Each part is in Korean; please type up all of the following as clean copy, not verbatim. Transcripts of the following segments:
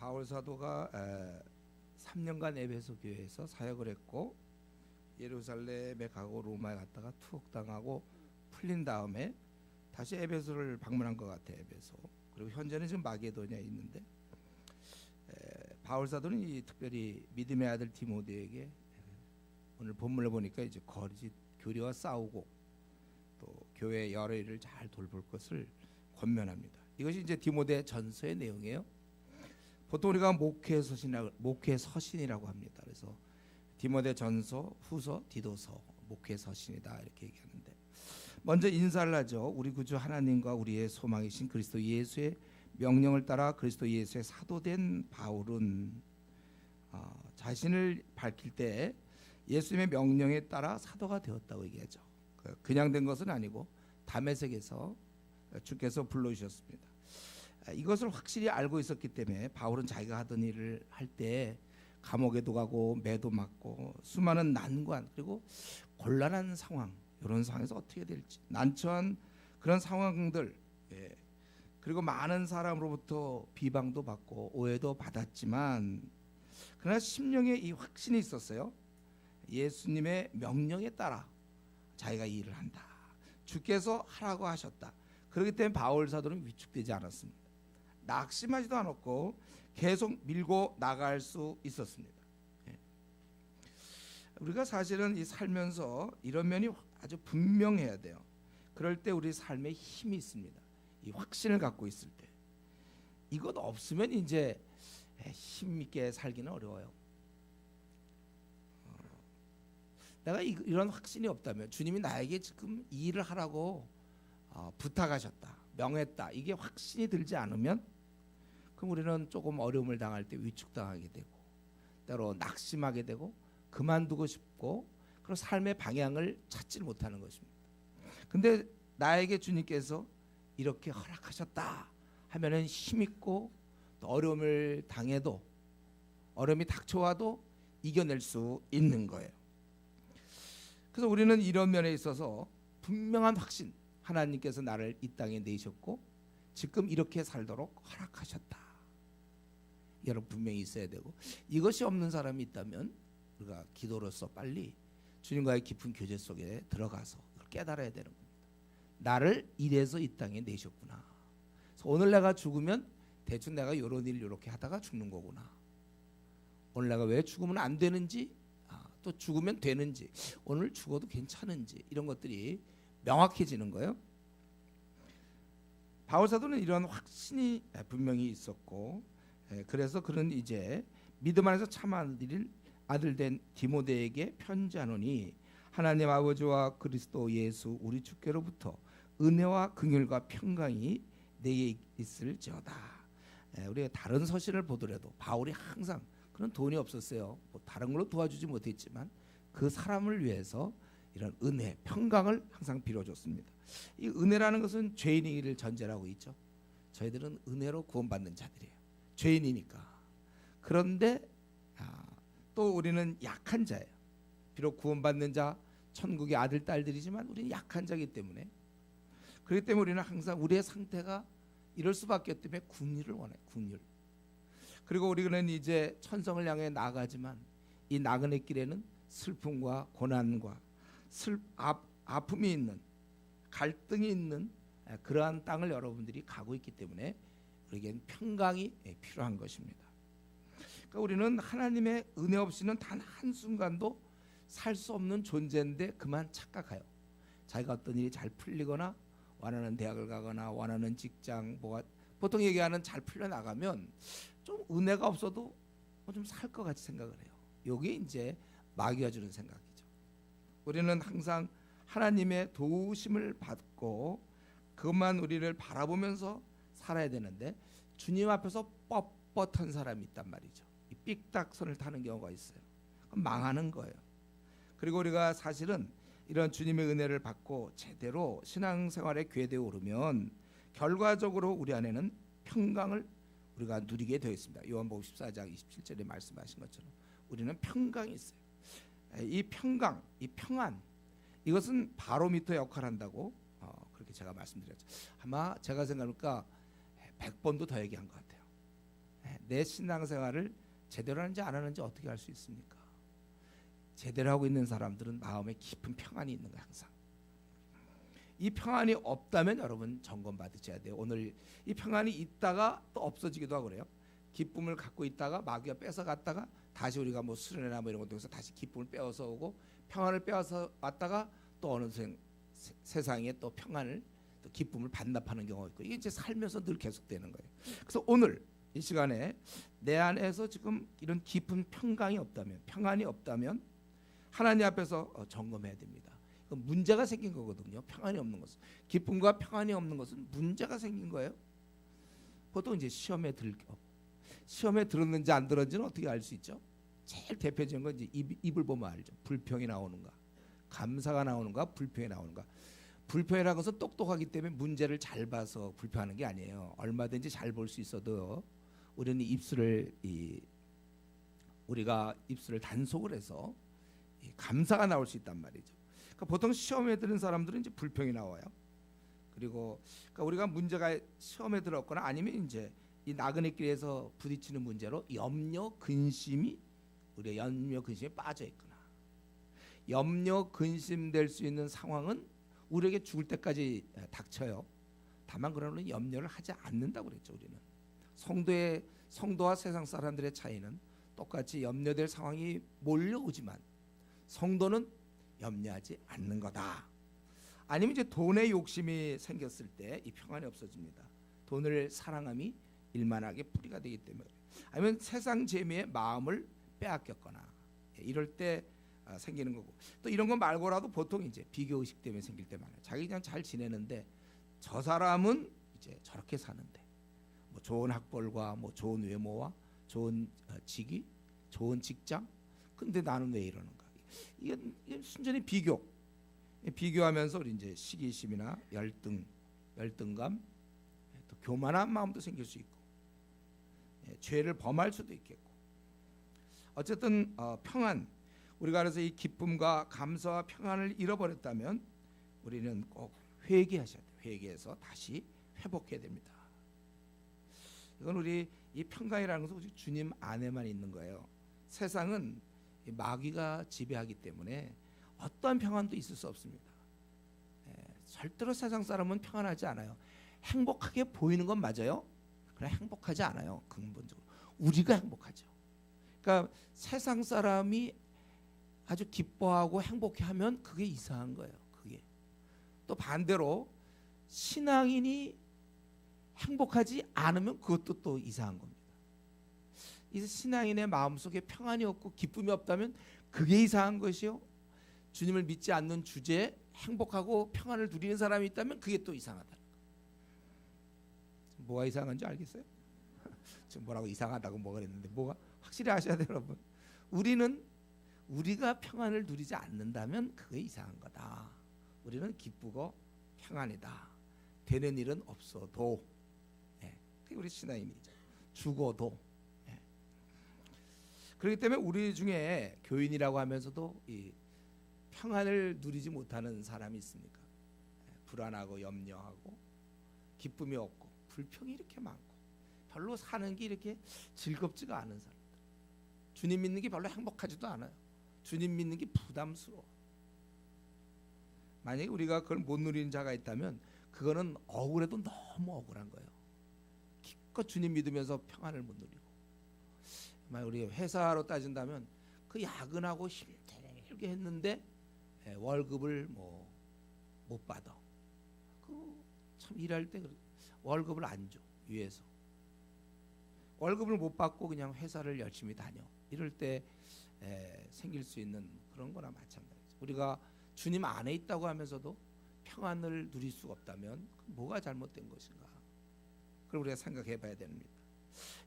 바울 사도가 3년간 에베소 교회에서 사역을 했고 예루살렘에 가고 로마에 갔다가 투옥당하고 풀린 다음에 다시 에베소를 방문한 것 같아요. 에베소. 그리고 현재는 지금 마게도냐에 있는데 바울 사도는 특별히 믿음의 아들 디모데에게 오늘 본문을 보니까 이제 거짓 교리와 싸우고 또 교회 여러 일을 잘 돌볼 것을 권면합니다. 이것이 이제 디모데 전서의 내용이에요. 보통 우리가 목회 서신이라고 합니다. 그래서 디모데 전서, 후서, 디도서, 목회 서신이다 이렇게 얘기하는데 먼저 인사를 하죠. 우리 구주 하나님과 우리의 소망이신 그리스도 예수의 명령을 따라 그리스도 예수의 사도된 바울은 자신을 밝힐 때 예수님의 명령에 따라 사도가 되었다고 얘기하죠. 그냥 된 것은 아니고 다메섹에서 주께서 불러주셨습니다. 이것을 확실히 알고 있었기 때문에 바울은 자기가 하던 일을 할 때 감옥에도 가고 매도 맞고 수많은 난관 그리고 곤란한 상황 이런 상황에서 어떻게 될지 난처한 그런 상황들 그리고 많은 사람으로부터 비방도 받고 오해도 받았지만 그러나 심령에 이 확신이 있었어요. 예수님의 명령에 따라 자기가 이 일을 한다. 주께서 하라고 하셨다. 그렇기 때문에 바울 사도는 위축되지 않았습니다. 낙심하지도 않았고 계속 밀고 나갈 수 있었습니다. 우리가 사실은 이 살면서 이런 면이 아주 분명해야 돼요. 그럴 때 우리 삶에 힘이 있습니다. 이 확신을 갖고 있을 때 이것 없으면 이제 힘 있게 살기는 어려워요. 내가 이런 확신이 없다면 주님이 나에게 지금 이 일을 하라고 부탁하셨다, 명했다 이게 확신이 들지 않으면 그럼 우리는 조금 어려움을 당할 때 위축당하게 되고 때로 낙심하게 되고 그만두고 싶고 그리고 삶의 방향을 찾지 못하는 것입니다. 근데 나에게 주님께서 이렇게 허락하셨다 하면은 힘있고 또 어려움을 당해도 어려움이 닥쳐와도 이겨낼 수 있는 거예요. 그래서 우리는 이런 면에 있어서 분명한 확신 하나님께서 나를 이 땅에 내셨고 지금 이렇게 살도록 허락하셨다. 여러분 분명히 있어야 되고 이것이 없는 사람이 있다면 우리가 기도로서 빨리 주님과의 깊은 교제 속에 들어가서 깨달아야 되는 겁니다. 나를 이래서 이 땅에 내셨구나. 그래서 오늘 내가 죽으면 대충 내가 이런 일 이렇게 하다가 죽는 거구나. 오늘 내가 왜 죽으면 안 되는지 또 죽으면 되는지 오늘 죽어도 괜찮은지 이런 것들이 명확해지는 거예요. 바울 사도는 이런 확신이 분명히 있었고 그래서 그는 이제 믿음 안에서 참 아들 된 디모데에게 편지하노니 하나님 아버지와 그리스도 예수 우리 주께로부터 은혜와 긍휼과 평강이 내게 있을지어다. 우리가 다른 서신을 보더라도 바울이 항상 그런 돈이 없었어요. 뭐 다른 걸로 도와주지 못했지만 그 사람을 위해서 이런 은혜, 평강을 항상 빌어줬습니다. 이 은혜라는 것은 죄인이기를 전제로 하고 있죠. 저희들은 은혜로 구원받는 자들이에요. 죄인이니까. 그런데 또 우리는 약한 자예요. 비록 구원받는 자, 천국의 아들, 딸들이지만 우리는 약한 자이기 때문에 그렇기 때문에 우리는 항상 우리의 상태가 이럴 수밖에 없기 때문에 긍휼을 원해요. 긍휼. 그리고 우리는 이제 천성을 향해 나아가지만 이 나그네 길에는 슬픔과 고난과 아픔이 있는 갈등이 있는 그러한 땅을 여러분들이 가고 있기 때문에 우리에겐 평강이 필요한 것입니다. 그러니까 우리는 하나님의 은혜 없이는 단 한순간도 살 수 없는 존재인데 그만 착각해요. 자기가 어떤 일이 잘 풀리거나 원하는 대학을 가거나 원하는 직장 보통 얘기하는 잘 풀려나가면 좀 은혜가 없어도 좀 살 것 같이 생각을 해요. 이게 이제 마귀가 주는 생각이죠. 우리는 항상 하나님의 도우심을 받고 그것만 우리를 바라보면서 살아야 되는데 주님 앞에서 뻣뻣한 사람이 있단 말이죠. 이 삑딱선을 타는 경우가 있어요. 그럼 망하는 거예요. 그리고 우리가 사실은 이런 주님의 은혜를 받고 제대로 신앙생활에 궤도에 오르면 결과적으로 우리 안에는 평강을 우리가 누리게 되어 있습니다. 요한복음 14장 27절에 말씀하신 것처럼 우리는 평강이 있어요. 이 평강, 이 평안 이것은 바로미터 역할을 한다고 그렇게 제가 말씀드렸죠. 아마 제가 생각하니까 100번도 더 얘기한 것 같아요. 내 신앙생활을 제대로 하는지 안 하는지 어떻게 알 수 있습니까? 제대로 하고 있는 사람들은 마음에 깊은 평안이 있는 거예요. 항상. 이 평안이 없다면 여러분 점검 받으셔야 돼요. 오늘 이 평안이 있다가 또 없어지기도 하고 그래요. 기쁨을 갖고 있다가 마귀가 뺏어갔다가 다시 우리가 뭐 수련회나 뭐 이런 것에서 다시 기쁨을 빼앗아 오고 평안을 빼앗아 왔다가 또 어느 세상에 또 평안을 또 기쁨을 반납하는 경우가 있고 이게 이제 살면서 늘 계속되는 거예요. 그래서 오늘 이 시간에 내 안에서 지금 이런 깊은 평강이 없다면 평안이 없다면 하나님 앞에서 점검해야 됩니다. 문제가 생긴 거거든요. 평안이 없는 것은 기쁨과 평안이 없는 것은 문제가 생긴 거예요. 보통 이제 시험에 들었는지 안 들었는지는 어떻게 알 수 있죠? 제일 대표적인 건 이제 입을 보면 알죠. 불평이 나오는가, 감사가 나오는가, 불평이 나오는가. 불평이라는 것은 똑똑하기 때문에 문제를 잘 봐서 불평하는 게 아니에요. 얼마든지 잘 볼 수 있어도 우리는 우리가 입술을 단속을 해서 감사가 나올 수 있단 말이죠. 그러니까 보통 시험에 드는 사람들은 이제 불평이 나와요. 그리고 그러니까 우리가 문제가 시험에 들었거나 아니면 이제 이 나그네 길에서 부딪히는 문제로 염려 근심이 우리가 염려 근심에 빠져 있거나 염려 근심될 수 있는 상황은 우리에게 죽을 때까지 닥쳐요. 다만 그러는 염려를 하지 않는다고 그랬죠. 우리는 성도와 세상 사람들의 차이는 똑같이 염려될 상황이 몰려오지만 성도는 염려하지 않는 거다. 아니면 이제 돈의 욕심이 생겼을 때 이 평안이 없어집니다. 돈을 사랑함이 일만하게 뿌리가 되기 때문에. 아니면 세상 재미에 마음을 빼앗겼거나 이럴 때 생기는 거고. 또 이런 거 말고라도 보통 이제 비교 의식 때문에 생길 때 많아요. 자기 그냥 잘 지내는데 저 사람은 이제 저렇게 사는데 뭐 좋은 학벌과 뭐 좋은 외모와 좋은 직위, 좋은 직장. 근데 나는 왜 이러는가? 이게 순전히 비교하면서 우리 이제 시기심이나 열등감, 또 교만한 마음도 생길 수 있고, 죄를 범할 수도 있겠고. 어쨌든 평안, 우리가 그래서 이 기쁨과 감사와 평안을 잃어버렸다면 우리는 꼭 회개하셔야 돼요. 회개해서 다시 회복해야 됩니다. 이건 우리 이 평강이라는 것은 오직 주님 안에만 있는 거예요. 세상은 마귀가 지배하기 때문에 어떠한 평안도 있을 수 없습니다. 절대로 세상 사람은 평안하지 않아요. 행복하게 보이는 건 맞아요. 그러나 행복하지 않아요. 근본적으로 우리가 행복하죠. 그러니까 세상 사람이 아주 기뻐하고 행복해하면 그게 이상한 거예요. 그게 또 반대로 신앙인이 행복하지 않으면 그것도 또 이상한 겁니다. 이 신앙인의 마음속에 평안이 없고 기쁨이 없다면 그게 이상한 것이요. 주님을 믿지 않는 주제에 행복하고 평안을 누리는 사람이 있다면 그게 또 이상하다. 뭐가 이상한지 알겠어요? 지금 뭐라고 이상하다고 뭐가 그랬는데 뭐가 확실히 아셔야 돼요, 여러분. 우리가 평안을 누리지 않는다면 그게 이상한 거다. 우리는 기쁘고 평안이다. 되는 일은 없어도, 그게 우리 신앙입니다. 죽어도. 그렇기 때문에 우리 중에 교인이라고 하면서도 이 평안을 누리지 못하는 사람이 있습니까? 불안하고 염려하고 기쁨이 없고 불평이 이렇게 많고 별로 사는 게 이렇게 즐겁지가 않은 사람들. 주님 믿는 게 별로 행복하지도 않아요. 주님 믿는 게 부담스러워. 만약에 우리가 그걸 못 누리는 자가 있다면 그거는 억울해도 너무 억울한 거예요. 기껏 주님 믿으면서 평안을 못 누리고. 만약 우리 회사로 따진다면 그 야근하고 힘들게 했는데 월급을 못 받아. 그 참 일할 때 월급을 안 줘. 위에서 월급을 못 받고 그냥 회사를 열심히 다녀. 이럴 때 생길 수 있는 그런 거나 마찬가지죠. 우리가 주님 안에 있다고 하면서도 평안을 누릴 수가 없다면 뭐가 잘못된 것인가? 그걸 우리가 생각해 봐야 됩니다.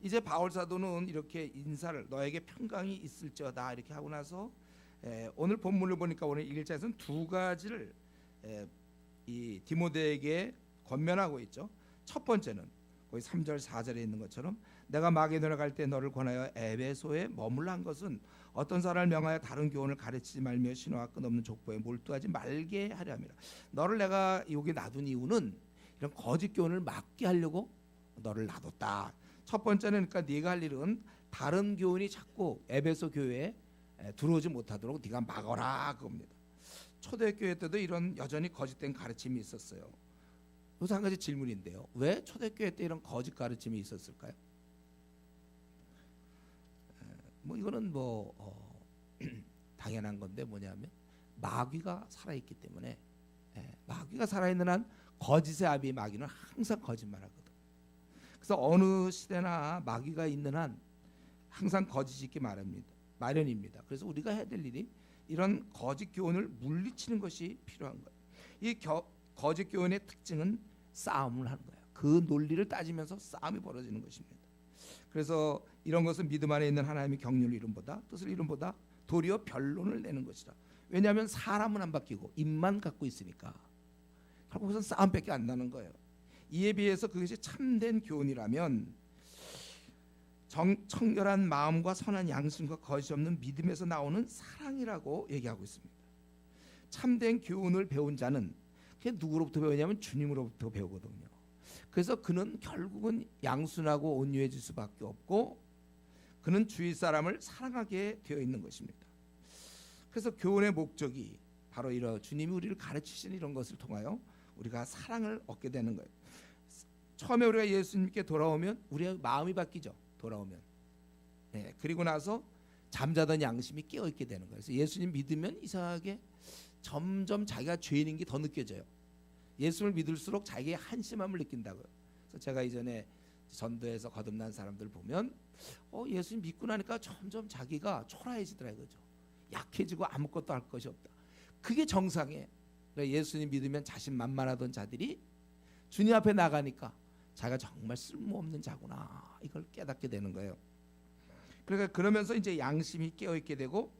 이제 바울 사도는 이렇게 인사를 너에게 평강이 있을지어다 이렇게 하고 나서 오늘 본문을 보니까 오늘 1절에서는 두 가지를 이 디모데에게 권면하고 있죠. 첫 번째는 거기 3절 4절에 있는 것처럼 내가 마게도냐 갈 때 너를 권하여 에베소에 머물라 한 것은 어떤 사람을 명하여 다른 교훈을 가르치지 말며 신화와 끝없는 족보에 몰두하지 말게 하려 함이라. 너를 내가 여기 놔둔 이유는 이런 거짓 교훈을 막게 하려고 너를 놔뒀다. 첫 번째는 그러니까 네가 할 일은 다른 교훈이 자꾸 에베소 교회에 들어오지 못하도록 네가 막어라 그겁니다. 초대교회 때도 이런 여전히 거짓된 가르침이 있었어요. 그래서 한 가지 질문인데요. 왜 초대교회 때 이런 거짓 가르침이 있었을까요? 뭐 이거는 당연한 건데 뭐냐면 마귀가 살아있기 때문에 마귀가 살아있는 한 거짓의 아비 마귀는 항상 거짓말하거든. 그래서 어느 시대나 마귀가 있는 한 항상 거짓이 있기 마련입니다. 그래서 우리가 해야 될 일이 이런 거짓 교훈을 물리치는 것이 필요한 거예요. 이 거짓 교훈의 특징은 싸움을 하는 거예요. 그 논리를 따지면서 싸움이 벌어지는 것입니다. 그래서 이런 것은 믿음 안에 있는 하나님의 경륜을 이름보다 뜻을 이름보다 도리어 변론을 내는 것이다. 왜냐하면 사람은 안 바뀌고 입만 갖고 있으니까 결국은 싸움밖에 안 나는 거예요. 이에 비해서 그것이 참된 교훈이라면 청결한 마음과 선한 양심과 거짓 없는 믿음에서 나오는 사랑이라고 얘기하고 있습니다. 참된 교훈을 배운 자는 그게 누구로부터 배우냐면 주님으로부터 배우거든요. 그래서 그는 결국은 양순하고 온유해질 수밖에 없고 그는 주위 사람을 사랑하게 되어 있는 것입니다. 그래서 교훈의 목적이 바로 이런 주님이 우리를 가르치신 이런 것을 통하여 우리가 사랑을 얻게 되는 거예요. 처음에 우리가 예수님께 돌아오면 우리의 마음이 바뀌죠. 돌아오면. 그리고 나서 잠자던 양심이 깨어있게 되는 거예요. 그래서 예수님 믿으면 이상하게 점점 자기가 죄인인 게 더 느껴져요. 예수를 믿을수록 자기의 한심함을 느낀다고요. 그래서 제가 이전에 전도에서 거듭난 사람들 보면 예수님 믿고 나니까 점점 자기가 초라해지더라 이거죠. 약해지고 아무것도 할 것이 없다. 그게 정상이에요. 그러니까 예수님 믿으면 자신만만하던 자들이 주님 앞에 나가니까 자기가 정말 쓸모없는 자구나 이걸 깨닫게 되는 거예요. 그러니까 그러면서 이제 양심이 깨어있게 되고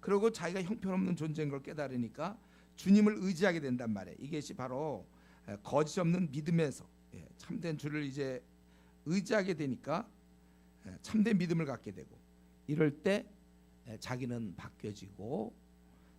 그리고 자기가 형편없는 존재인 걸 깨달으니까 주님을 의지하게 된단 말이에요. 이것이 바로 거짓 없는 믿음에서 참된 주를 이제 의지하게 되니까 참된 믿음을 갖게 되고 이럴 때 자기는 바뀌어지고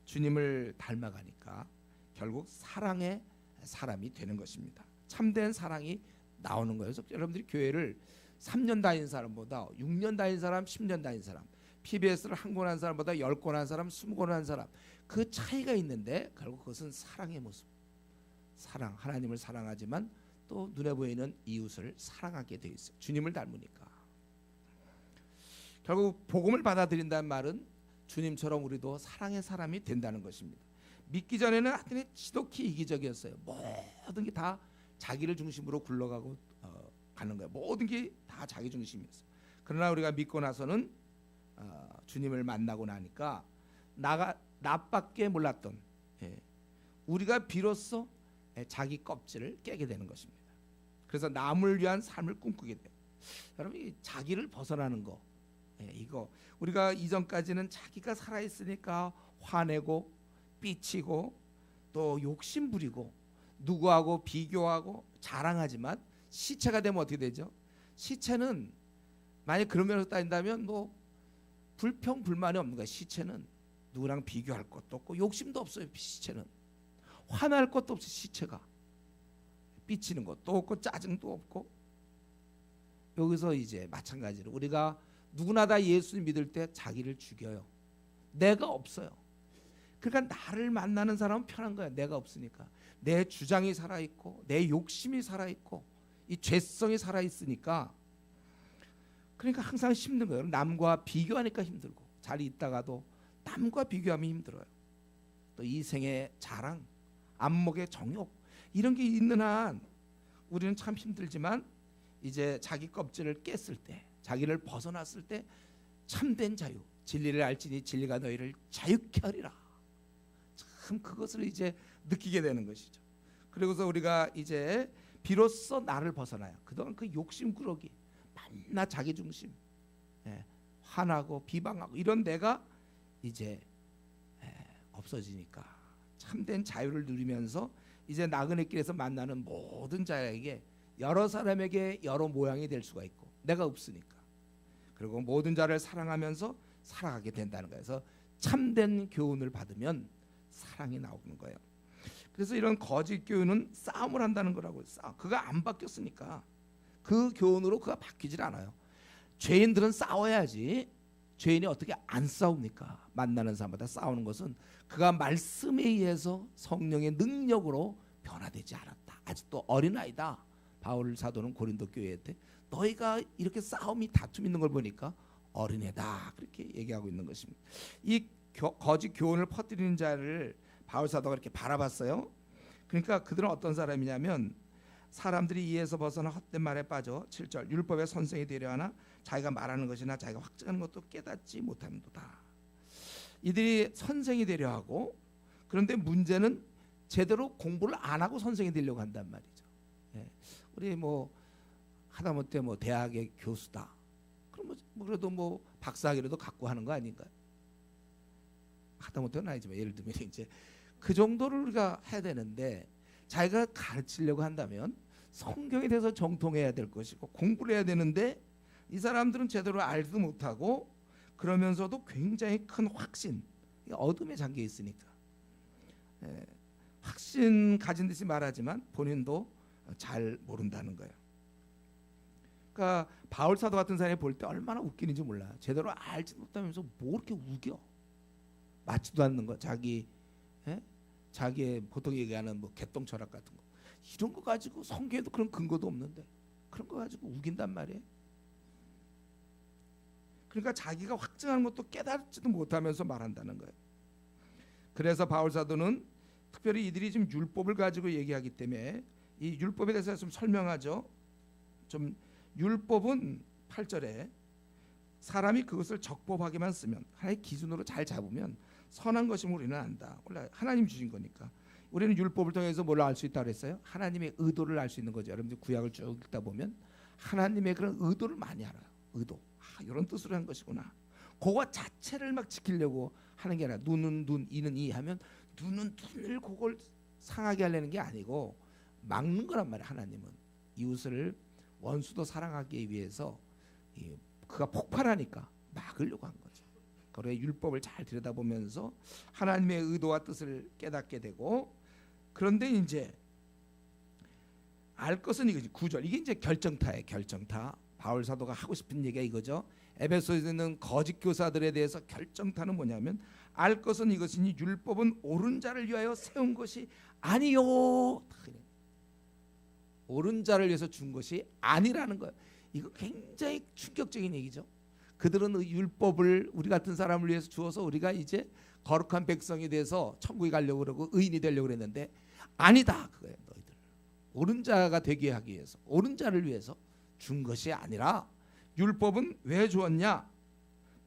주님을 닮아가니까 결국 사랑의 사람이 되는 것입니다. 참된 사랑이 나오는 거예요. 그래서 여러분들이 교회를 3년 다닌 사람보다 6년 다닌 사람, 10년 다닌 사람, PBS를 한 권 한 사람보다 10권 한 사람, 20권 한 사람 그 차이가 있는데 결국 그것은 사랑의 모습. 사랑, 하나님을 사랑하지만 또 눈에 보이는 이웃을 사랑하게 돼 있어요. 주님을 닮으니까. 결국 복음을 받아들인다는 말은 주님처럼 우리도 사랑의 사람이 된다는 것입니다. 믿기 전에는 하여튼 지독히 이기적이었어요. 모든 게 다 자기를 중심으로 굴러가고 가는 거예요. 모든 게 다 자기 중심이었어요. 그러나 우리가 믿고 나서는 주님을 만나고 나니까 나밖에 몰랐던 우리가 비로소 자기 껍질을 깨게 되는 것입니다. 그래서 남을 위한 삶을 꿈꾸게 돼요. 여러분 이 자기를 벗어나는 거 이거 우리가 이전까지는 자기가 살아있으니까 화내고 삐치고 또 욕심 부리고 누구하고 비교하고 자랑하지만 시체가 되면 어떻게 되죠? 시체는 만약 그런 면에서 따진다면 뭐 불평 불만이 없는 거야. 시체는 누구랑 비교할 것도 없고 욕심도 없어요. 시체는 화날 것도 없어. 시체가 삐치는 것도 없고 짜증도 없고. 여기서 이제 마찬가지로 우리가 누구나 다 예수님 믿을 때 자기를 죽여요. 내가 없어요. 그러니까 나를 만나는 사람은 편한 거야. 내가 없으니까 내 주장이 살아있고 내 욕심이 살아있고 이 죄성이 살아있으니까 그러니까 항상 힘든 거예요. 남과 비교하니까 힘들고 잘 있다가도 남과 비교하면 힘들어요. 또 이생의 자랑, 안목의 정욕 이런 게 있는 한 우리는 참 힘들지만 이제 자기 껍질을 깼을 때 자기를 벗어났을 때 참된 자유 진리를 알지니 진리가 너희를 자유케 하리라. 참 그것을 이제 느끼게 되는 것이죠. 그리고서 우리가 이제 비로소 나를 벗어나요. 그동안 그 욕심꾸러기 만나 자기 중심 화나고 비방하고 이런 내가 이제 없어지니까 참된 자유를 누리면서 이제 나그네 길에서 만나는 모든 자에게 여러 사람에게 여러 모양이 될 수가 있고 내가 없으니까 그리고 모든 자를 사랑하면서 살아가게 된다는 거예요. 그래서 참된 교훈을 받으면 사랑이 나오는 거예요. 그래서 이런 거짓 교훈은 싸움을 한다는 거라고요. 그가 안 바뀌었으니까 그 교훈으로 그가 바뀌질 않아요. 죄인들은 싸워야지. 죄인이 어떻게 안 싸웁니까? 만나는 사람마다 싸우는 것은 그가 말씀에 의해서 성령의 능력으로 변화되지 않았다. 아직도 어린아이다. 바울 사도는 고린도 교회한테 너희가 이렇게 싸움이 다툼 있는 걸 보니까 어린애다. 그렇게 얘기하고 있는 것입니다. 이 거짓 교훈을 퍼뜨리는 자를 바울 사도가 이렇게 바라봤어요. 그러니까 그들은 어떤 사람이냐면 사람들이 이해에서 벗어나 헛된 말에 빠져 7절 율법의 선생이 되려 하나 자기가 말하는 것이나 자기가 확증하는 것도 깨닫지 못하는도다. 이들이 선생이 되려 하고 그런데 문제는 제대로 공부를 안 하고 선생이 되려고 한단 말이죠. 예. 우리 뭐 하다못해 뭐 대학의 교수다. 그럼 뭐 그래도 뭐 박사학위라도 갖고 하는 거 아닌가요? 하다못해는 아니지만 예를 들면 이제 그 정도를 우리가 해야 되는데 자기가 가르치려고 한다면 성경에 대해서 정통해야 될 것이고 공부를 해야 되는데 이 사람들은 제대로 알지도 못하고 그러면서도 굉장히 큰 확신, 어둠에 잠겨 있으니까 확신 가진 듯이 말하지만 본인도 잘 모른다는 거예요. 그러니까 바울 사도 같은 사람이 볼 때 얼마나 웃기는지 몰라요. 제대로 알지 못하면서 뭐 이렇게 우겨? 맞지도 않는 거, 자기의 보통 얘기하는 뭐 개똥 철학 같은 거 이런 거 가지고 성경에도 그런 근거도 없는데 그런 거 가지고 우긴단 말이에요. 그러니까 자기가 확증하는 것도 깨닫지도 못하면서 말한다는 거예요. 그래서 바울 사도는 특별히 이들이 지금 율법을 가지고 얘기하기 때문에 이 율법에 대해서 좀 설명하죠. 좀 율법은 8절에 사람이 그것을 적법하게만 쓰면 하나의 기준으로 잘 잡으면 선한 것임을 우리는 안다. 원래 하나님 주신 거니까. 우리는 율법을 통해서 뭘 알 수 있다고 그랬어요? 하나님의 의도를 알 수 있는 거죠. 여러분들 구약을 쭉 읽다 보면 하나님의 그런 의도를 많이 알아요. 의도. 이런 뜻으로 한 것이구나. 그거 자체를 막 지키려고 하는 게 아니라 눈은 눈, 이는 이 하면 눈은 눈을 그걸 상하게 하려는 게 아니고 막는 거란 말이에요. 하나님은 이웃을 원수도 사랑하기 위해서 그가 폭발하니까 막으려고 한 거죠. 그래 율법을 잘 들여다보면서 하나님의 의도와 뜻을 깨닫게 되고 그런데 이제 알 것은 이거지. 9절 이게 이제 결정타예요. 결정타. 바울 사도가 하고 싶은 얘기가 이거죠. 에베소에 있는 거짓 교사들에 대해서 결정타는 뭐냐면 알 것은 이것이니 율법은 옳은 자를 위하여 세운 것이 아니요. 옳은 자를 위해서 준 것이 아니라는 거예요. 이거 굉장히 충격적인 얘기죠. 그들은 율법을 우리 같은 사람을 위해서 주어서 우리가 이제 거룩한 백성이 돼서 천국에 가려고 그러고 의인이 되려고 그랬는데 아니다 그거예요. 너희들 옳은 자가 되게 하기 위해서 옳은 자를 위해서 준 것이 아니라 율법은 왜 주었냐?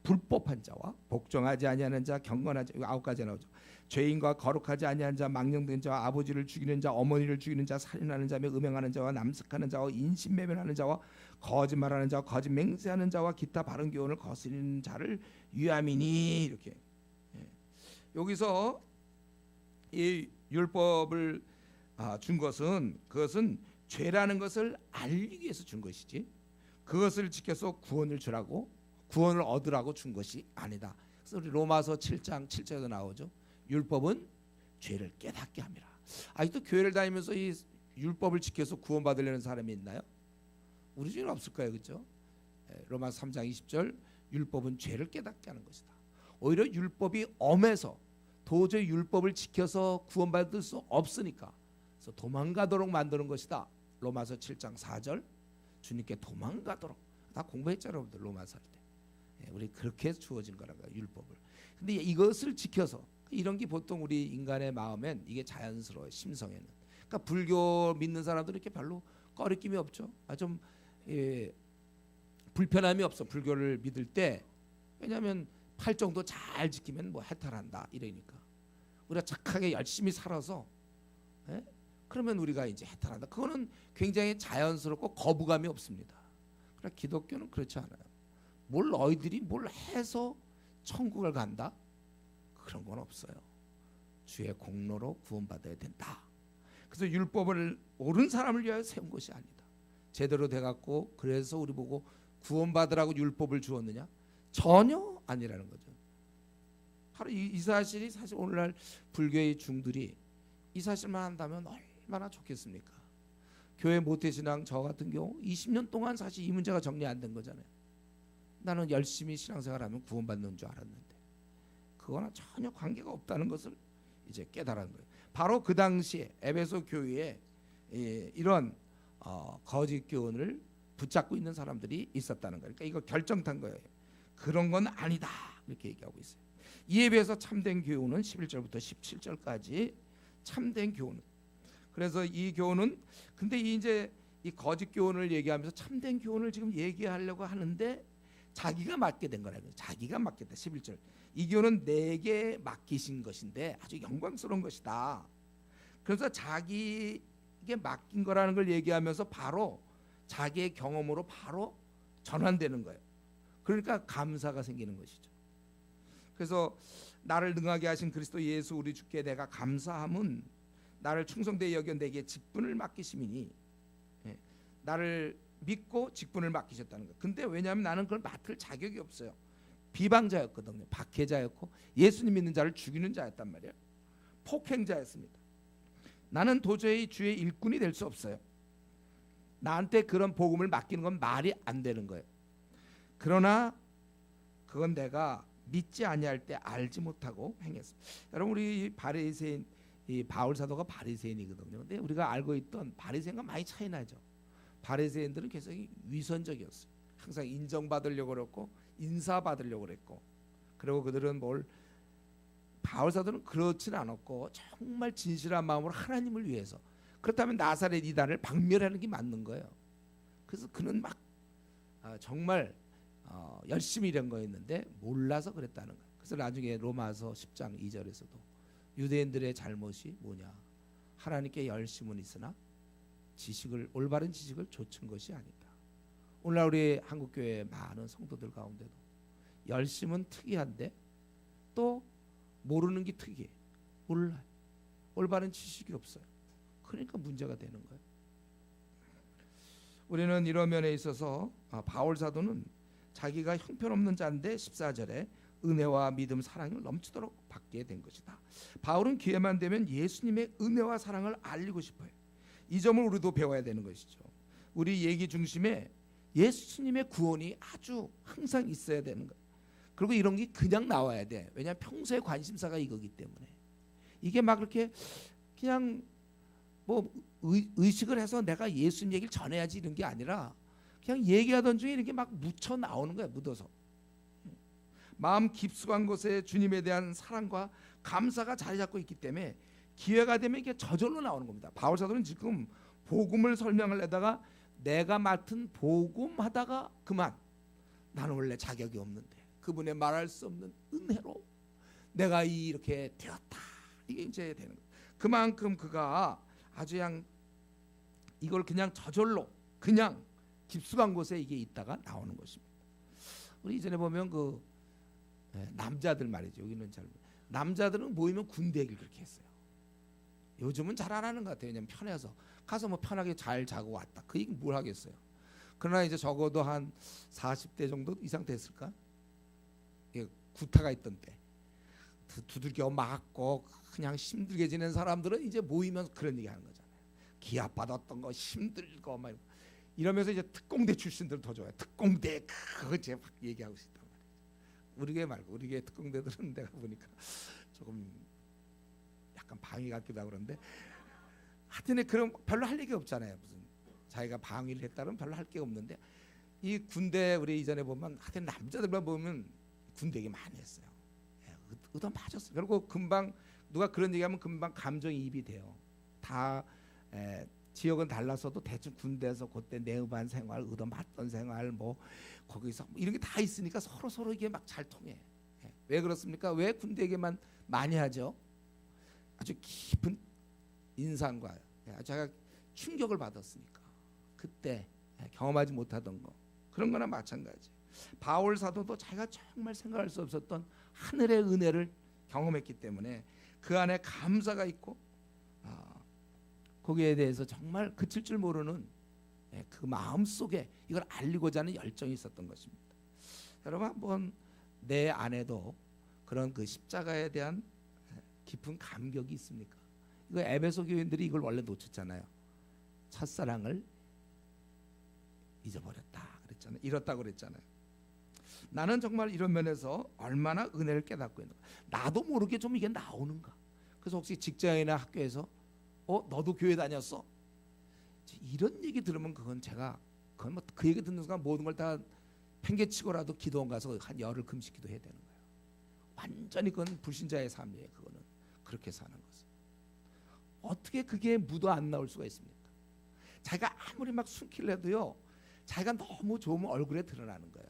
불법한 자와 복종하지 아니하는 자, 경건하지 9가지 나오죠. 죄인과 거룩하지 아니한 자, 망령된 자와 아버지를 죽이는 자, 어머니를 죽이는 자, 살인하는 자며 음행하는 자와 남색하는 자와 인신매매하는 자와 거짓말하는 자와 거짓 맹세하는 자와 기타 바른 교훈을 거스리는 자를 위함이니 이렇게. 여기서 이 율법을 준 것은 그것은 죄라는 것을 알기 위해서 준 것이지 그것을 지켜서 구원을 주라고 구원을 얻으라고 준 것이 아니다. 그래서 우리 로마서 7장 7절에도 나오죠. 율법은 죄를 깨닫게 함이라. 아직도 교회를 다니면서 이 율법을 지켜서 구원받으려는 사람이 있나요? 우리 중에는 없을 거예요. 그렇죠? 로마서 3장 20절 율법은 죄를 깨닫게 하는 것이다. 오히려 율법이 엄해서 도저히 율법을 지켜서 구원받을 수 없으니까 그래서 도망가도록 만드는 것이다. 로마서 7장 4절 주님께 도망가도록 다 공부했잖아요. 여러분들 로마서 할 때 우리 그렇게 주어진 거라고요. 율법을. 근데 이것을 지켜서 이런 게 보통 우리 인간의 마음엔 이게 자연스러워요. 심성에는. 그러니까 불교 믿는 사람들은 이렇게 별로 꺼리낌이 없죠. 좀 불편함이 없어. 불교를 믿을 때. 왜냐하면 팔정도 잘 지키면 뭐 해탈한다 이러니까. 우리가 착하게 열심히 살아서 그러면 우리가 이제 해탈한다. 그거는 굉장히 자연스럽고 거부감이 없습니다. 그러나 기독교는 그렇지 않아요. 뭘 너희들이 뭘 해서 천국을 간다? 그런 건 없어요. 주의 공로로 구원받아야 된다. 그래서 율법을 옳은 사람을 위하여 세운 것이 아니다. 제대로 돼갖고 그래서 우리 보고 구원받으라고 율법을 주었느냐? 전혀 아니라는 거죠. 바로 이 사실이 사실 오늘날 불교의 중들이 이 사실만 한다면 얼마나 좋겠습니까? 교회 모태신앙 저 같은 경우 20년 동안 사실 이 문제가 정리 안 된 거잖아요. 나는 열심히 신앙생활하면 구원받는 줄 알았는데 그거랑 전혀 관계가 없다는 것을 이제 깨달은 거예요. 바로 그 당시에 에베소 교회에 이런 거짓 교훈을 붙잡고 있는 사람들이 있었다는 거예요. 그러니까 이거 결정탄 거예요. 그런 건 아니다 이렇게 얘기하고 있어요. 이에 비해서 참된 교훈은 11절부터 17절까지 참된 교훈. 그래서 이 교훈은 근데 이제 이 거짓 교훈을 얘기하면서 참된 교훈을 지금 얘기하려고 하는데 자기가 맡게 된 거라고요. 자기가 맡겼다. 11절. 이 교훈은 내게 맡기신 것인데 아주 영광스러운 것이다. 그래서 자기에게 맡긴 거라는 걸 얘기하면서 바로 자기의 경험으로 바로 전환되는 거예요. 그러니까 감사가 생기는 것이죠. 그래서 나를 능하게 하신 그리스도 예수 우리 주께 내가 감사함은 나를 충성되이 여겨 내게 직분을 맡기심이니 나를 믿고 직분을 맡기셨다는 거예요. 근데 왜냐하면 나는 그걸 맡을 자격이 없어요. 비방자였거든요. 박해자였고 예수님 믿는 자를 죽이는 자였단 말이에요. 폭행자였습니다. 나는 도저히 주의 일꾼이 될 수 없어요. 나한테 그런 복음을 맡기는 건 말이 안 되는 거예요. 그러나 그건 내가 믿지 아니할 때 알지 못하고 행했어. 여러분 우리 바리새인 이 바울 사도가 바리새인이거든요. 근데 우리가 알고 있던 바리새인과 많이 차이 나죠. 바리새인들은 굉장히 위선적이었어요. 항상 인정받으려고 그랬고 인사받으려고 그랬고 그리고 그들은 바울 사도는 그렇지는 않았고 정말 진실한 마음으로 하나님을 위해서 그렇다면 나사렛 이단을 박멸하는 게 맞는 거예요. 그래서 그는 막 정말 열심히 일한 거였는데 몰라서 그랬다는 거예요. 그래서 나중에 로마서 10장 2절에서도 유대인들의 잘못이 뭐냐 하나님께 열심은 있으나 올바른 지식을 좇은 것이 아니다. 오늘날 우리 한국교회 많은 성도들 가운데도 열심은 특이한데 또 모르는 게 특이해. 몰라요. 올바른 지식이 없어요. 그러니까 문제가 되는 거예요. 우리는 이런 면에 있어서 바울 사도는 자기가 형편없는 자인데 14절에 은혜와 믿음 사랑을 넘치도록 받게 된 것이다. 바울은 기회만 되면 예수님의 은혜와 사랑을 알리고 싶어요. 이 점을 우리도 배워야 되는 것이죠. 우리 얘기 중심에 예수님의 구원이 아주 항상 있어야 되는 거예요. 그리고 이런 게 그냥 나와야 돼. 왜냐하면 평소의 관심사가 이거기 때문에. 이게 막 그렇게 그냥 의식을 해서 내가 예수님 얘기를 전해야지 이런 게 아니라 그냥 얘기하던 중에 이렇게 막 묻혀 나오는 거야. 묻어서 마음 깊숙한 곳에 주님에 대한 사랑과 감사가 자리 잡고 있기 때문에 기회가 되면 이게 저절로 나오는 겁니다. 바울 사도는 지금 복음을 설명하려다가 내가 맡은 복음 하다가 그만 나는 원래 자격이 없는데 그분의 말할 수 없는 은혜로 내가 이렇게 되었다. 이게 이제 되는 거예요. 그만큼 그가 아주 그냥 이걸 그냥 저절로 그냥 깊숙한 곳에 이게 있다가 나오는 것입니다. 우리 이전에 보면 그 남자들 말이죠. 여기는 잘 남자들은 모이면 군대 얘기를 그렇게 했어요. 요즘은 잘 안 하는 것 같아요. 왜냐면 편해서 가서 뭐 편하게 잘 자고 왔다. 그 얘기 뭘 하겠어요. 그러나 이제 적어도 한 40대 정도 이상 됐을까? 구타가 있던 때 두들겨 맞고 그냥 힘들게 지낸 사람들은 이제 모이면서 그런 얘기 하는 거잖아요. 기합 받았던 거 힘들고 막 이러면서 이제 특공대 출신들 더 좋아요. 특공대 그거 제가 막 얘기하고 있단 말이에요. 우리 게 말고 우리 게 특공대들은 내가 보니까 조금 약간 방위 같기도 하고 그런데 하여튼 그럼 별로 할 얘기 없잖아요. 무슨 자기가 방위를 했다면 별로 할 게 없는데 이 군대 우리 이전에 보면 하여튼 남자들만 보면 군대 얘기 많이 했어요. 의도 맞았어요. 그리고 금방 누가 그런 얘기하면 금방 감정이입이 돼요. 다 지역은 달라서도 대충 군대에서 그때 내음한 생활, 의도 맞던 생활, 뭐 거기서 뭐 이런 게 다 있으니까 서로 이게 막 잘 통해. 왜 그렇습니까? 왜 군대 얘기만 많이 하죠? 아주 깊은 인상과 제가 충격을 받았으니까 그때 경험하지 못하던 거 그런 거나 마찬가지. 바울 사도도 자기가 정말 생각할 수 없었던 하늘의 은혜를 경험했기 때문에 그 안에 감사가 있고 거기에 대해서 정말 그칠 줄 모르는 그 마음 속에 이걸 알리고자 하는 열정이 있었던 것입니다. 여러분 한번 내 안에도 그런 그 십자가에 대한 깊은 감격이 있습니까? 이거 에베소 교인들이 이걸 원래 놓쳤잖아요. 첫사랑을 잊어버렸다 그랬잖아요. 잃었다고 그랬잖아요. 나는 정말 이런 면에서 얼마나 은혜를 깨닫고 있는가. 나도 모르게 좀 이게 나오는가. 그래서 혹시 직장이나 학교에서 너도 교회 다녔어? 이런 얘기 들으면 그건 뭐 그 얘기 듣는 순간 모든 걸 다 팽개치고라도 기도원 가서 한 열흘 금식 기도해야 되는 거예요. 완전히 그건 불신자의 삶이에요. 그거는 그렇게 사는 것은. 어떻게 그게 묻어 안 나올 수가 있습니까? 자기가 아무리 막 숨기려도요, 자기가 너무 좋으면 얼굴에 드러나는 거예요.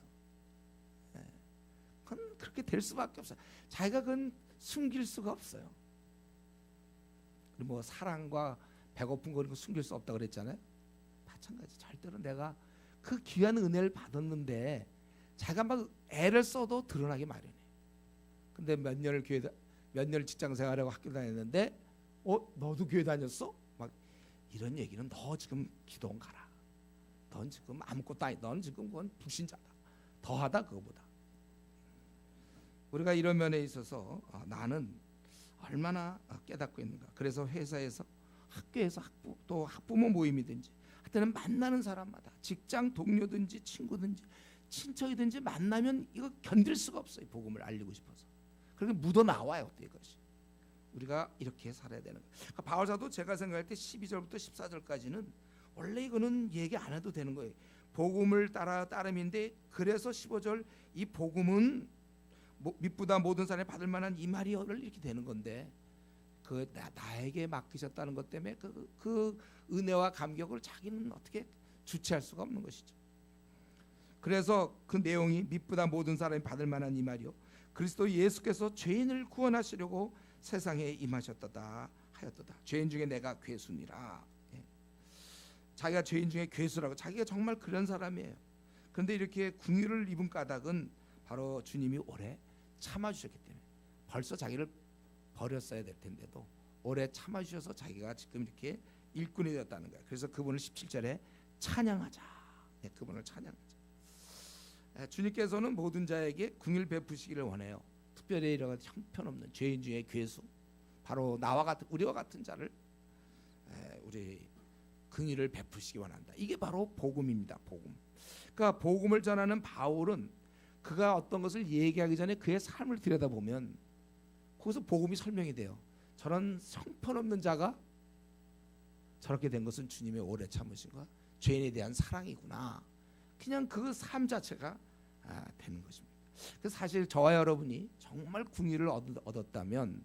그건 그렇게 될 수밖에 없어요. 자기가 그건 숨길 수가 없어요. 뭐 사랑과 배고픈 거 숨길 수 없다고 그랬잖아요. 마찬가지. 절대로 내가 그 귀한 은혜를 받았는데 자기가 막 애를 써도 드러나기 마련이에요. 근데 몇 년을 직장 생활하고 학교 다녔는데 너도 교회 다녔어? 막 이런 얘기는 너 지금 기도원 가라. 넌 지금 아무것도 아니. 넌 지금 그건 불신자다. 더하다 그거보다. 우리가 이런 면에 있어서 나는 얼마나 깨닫고 있는가. 그래서 회사에서 학교에서 또 학부모 모임이든지 하여튼 만나는 사람마다 직장 동료든지 친구든지 친척이든지 만나면 이거 견딜 수가 없어요. 복음을 알리고 싶어서. 그렇게 묻어 나와요. 또 이것이. 우리가 이렇게 살아야 되는 거예요. 그러니까 바울사도 제가 생각할 때 12절부터 14절까지는 원래 이거는 얘기 안 해도 되는 거예요. 복음을 따름인데 그래서 15절 이 복음은 미쁘다 모든 사람이 받을 만한 이 말이를 이렇게 되는 건데 나에게 맡기셨다는 것 때문에 그 은혜와 감격을 자기는 어떻게 주체할 수가 없는 것이죠. 그래서 그 내용이 미쁘다 모든 사람이 받을 만한 이 말이요 그리스도 예수께서 죄인을 구원하시려고 세상에 임하셨다 하였도다. 죄인 중에 내가 괴수니라. 자기가 죄인 중에 괴수라고 자기가 정말 그런 사람이에요. 그런데 이렇게 궁유를 입은 까닭은 바로 주님이 오래 참아주셨기 때문에 벌써 자기를 버렸어야 될 텐데도 오래 참아주셔서 자기가 지금 이렇게 일꾼이 되었다는 거예요. 그래서 그분을 17절에 찬양하자. 그분을 찬양하자. 주님께서는 모든 자에게 긍휼 베푸시기를 원해요. 특별히 이런 형편없는 죄인 중에 괴수, 바로 우리와 같은 자를 우리 긍휼을 베푸시기 원한다. 이게 바로 복음입니다. 복음. 그러니까 복음을 전하는 바울은 그가 어떤 것을 얘기하기 전에 그의 삶을 들여다보면 거기서 복음이 설명이 돼요. 저런 형편없는 자가 저렇게 된 것은 주님의 오래 참으신과 죄인에 대한 사랑이구나. 그냥 그 삶 자체가 되는 것입니다. 그래서 사실 저와 여러분이 정말 긍휼을 얻었다면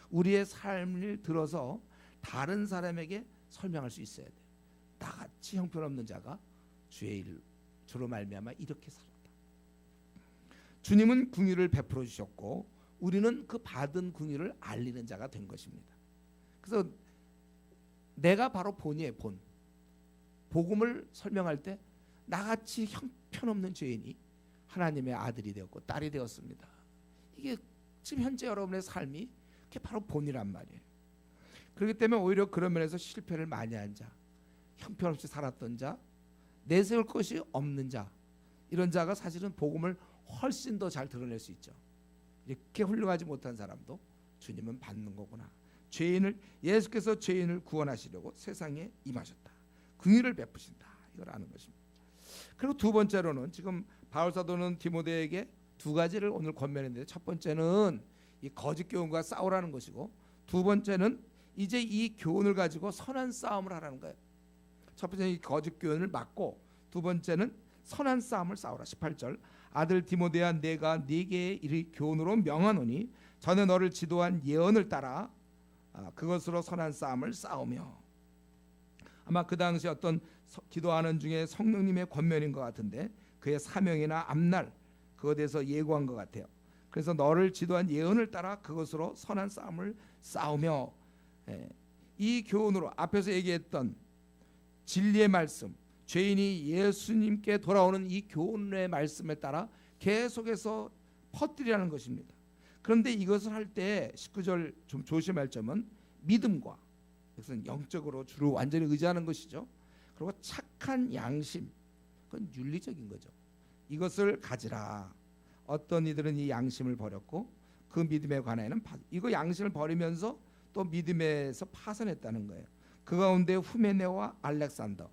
우리의 삶을 들어서 다른 사람에게 설명할 수 있어야 돼요. 나같이 형편없는 자가 주로 말미암아 이렇게 살았다. 주님은 긍휼을 베풀어 주셨고 우리는 그 받은 긍휼을 알리는 자가 된 것입니다. 그래서 내가 바로 본이에요. 본. 복음을 설명할 때 나같이 형편없는 죄인이 하나님의 아들이 되었고 딸이 되었습니다. 이게 지금 현재 여러분의 삶이 그게 바로 본이란 말이에요. 그렇기 때문에 오히려 그런 면에서 실패를 많이 한 자, 형편없이 살았던 자, 내세울 것이 없는 자, 이런 자가 사실은 복음을 훨씬 더 잘 드러낼 수 있죠. 이렇게 훌륭하지 못한 사람도 주님은 받는 거구나. 예수께서 죄인을 구원하시려고 세상에 임하셨다. 긍휼을 베푸신다. 이걸 아는 것입니다. 그리고 두 번째로는 지금 바울 사도는 디모데에게 두 가지를 오늘 권면했는데 첫 번째는 이 거짓 교훈과 싸우라는 것이고 두 번째는 이제 이 교훈을 가지고 선한 싸움을 하라는 거예요. 첫 번째는 이 거짓 교훈을 막고 두 번째는 선한 싸움을 싸우라. 18절 아들 디모데야 내가 네게 이 교훈으로 명하노니 전에 너를 지도한 예언을 따라 그것으로 선한 싸움을 싸우며. 아마 그 당시 어떤 기도하는 중에 성령님의 권면인 것 같은데 그의 사명이나 앞날 그것에 대해서 예고한 것 같아요. 그래서 너를 지도한 예언을 따라 그것으로 선한 싸움을 싸우며. 이 교훈으로 앞에서 얘기했던 진리의 말씀, 죄인이 예수님께 돌아오는 이 교훈의 말씀에 따라 계속해서 퍼뜨리라는 것입니다. 그런데 이것을 할 때 19절 좀 조심할 점은 믿음과, 그것은 영적으로 주로 완전히 의지하는 것이죠. 그리고 착한 양심, 그건 윤리적인 거죠. 이것을 가지라. 어떤 이들은 이 양심을 버렸고 그 믿음에 관하여는 이거 양심을 버리면서 또 믿음에서 파산했다는 거예요. 그 가운데 후메네와 알렉산더.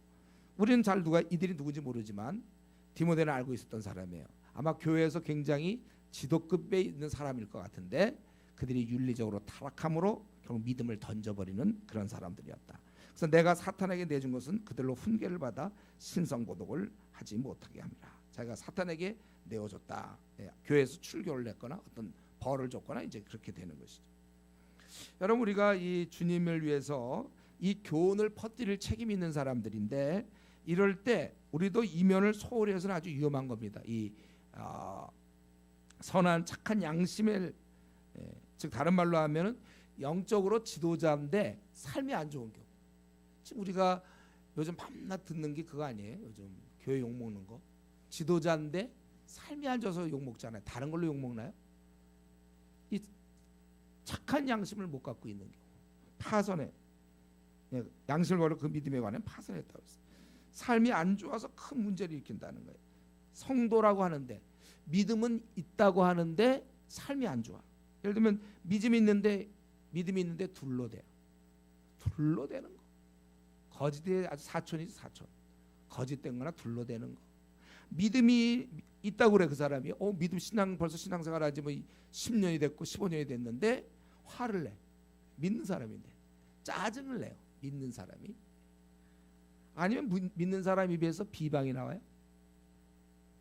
우리는 잘 이들이 누군지 모르지만 디모데는 알고 있었던 사람이에요. 아마 교회에서 굉장히 지도급에 있는 사람일 것 같은데 그들이 윤리적으로 타락함으로 결국 믿음을 던져버리는 그런 사람들이었다. 그래서 내가 사탄에게 내준 것은 그들로 훈계를 받아 신성고독을 하지 못하게 합니다. 자기가 사탄에게 내어줬다. 교회에서 출교를 했거나 어떤 벌을 줬거나 이제 그렇게 되는 것이죠. 여러분, 우리가 이 주님을 위해서 이 교훈을 퍼뜨릴 책임이 있는 사람들인데 이럴 때 우리도 이면을 소홀히 해서는 아주 위험한 겁니다. 이 선한 착한 양심을, 즉 다른 말로 하면은 영적으로 지도자인데 삶이 안 좋은 경우. 지금 우리가 요즘 밤낮 듣는 게 그거 아니에요? 요즘 교회 욕먹는 거. 지도자인데 삶이 안 좋아서 욕먹잖아요. 다른 걸로 욕먹나요? 이 착한 양심을 못 갖고 있는 경우. 파선해. 양심을 버려 그 믿음에 관해 파선했다고 했어요. 삶이 안 좋아서 큰 문제를 일으킨다는 거예요. 성도라고 하는데 믿음은 있다고 하는데 삶이 안 좋아. 예를 들면 믿음이 있는데 둘러대요. 둘러대는 거. 거짓에 아주 사촌이지 사촌. 거짓된 거나 둘러대는 거. 믿음이 있다고 그래 그 사람이. 믿음 벌써 신앙생활 하지 뭐 10년이 됐고 15년이 됐는데 화를 내. 믿는 사람인데 짜증을 내요. 믿는 사람이. 아니면 믿는 사람 입에서 비방이 나와요.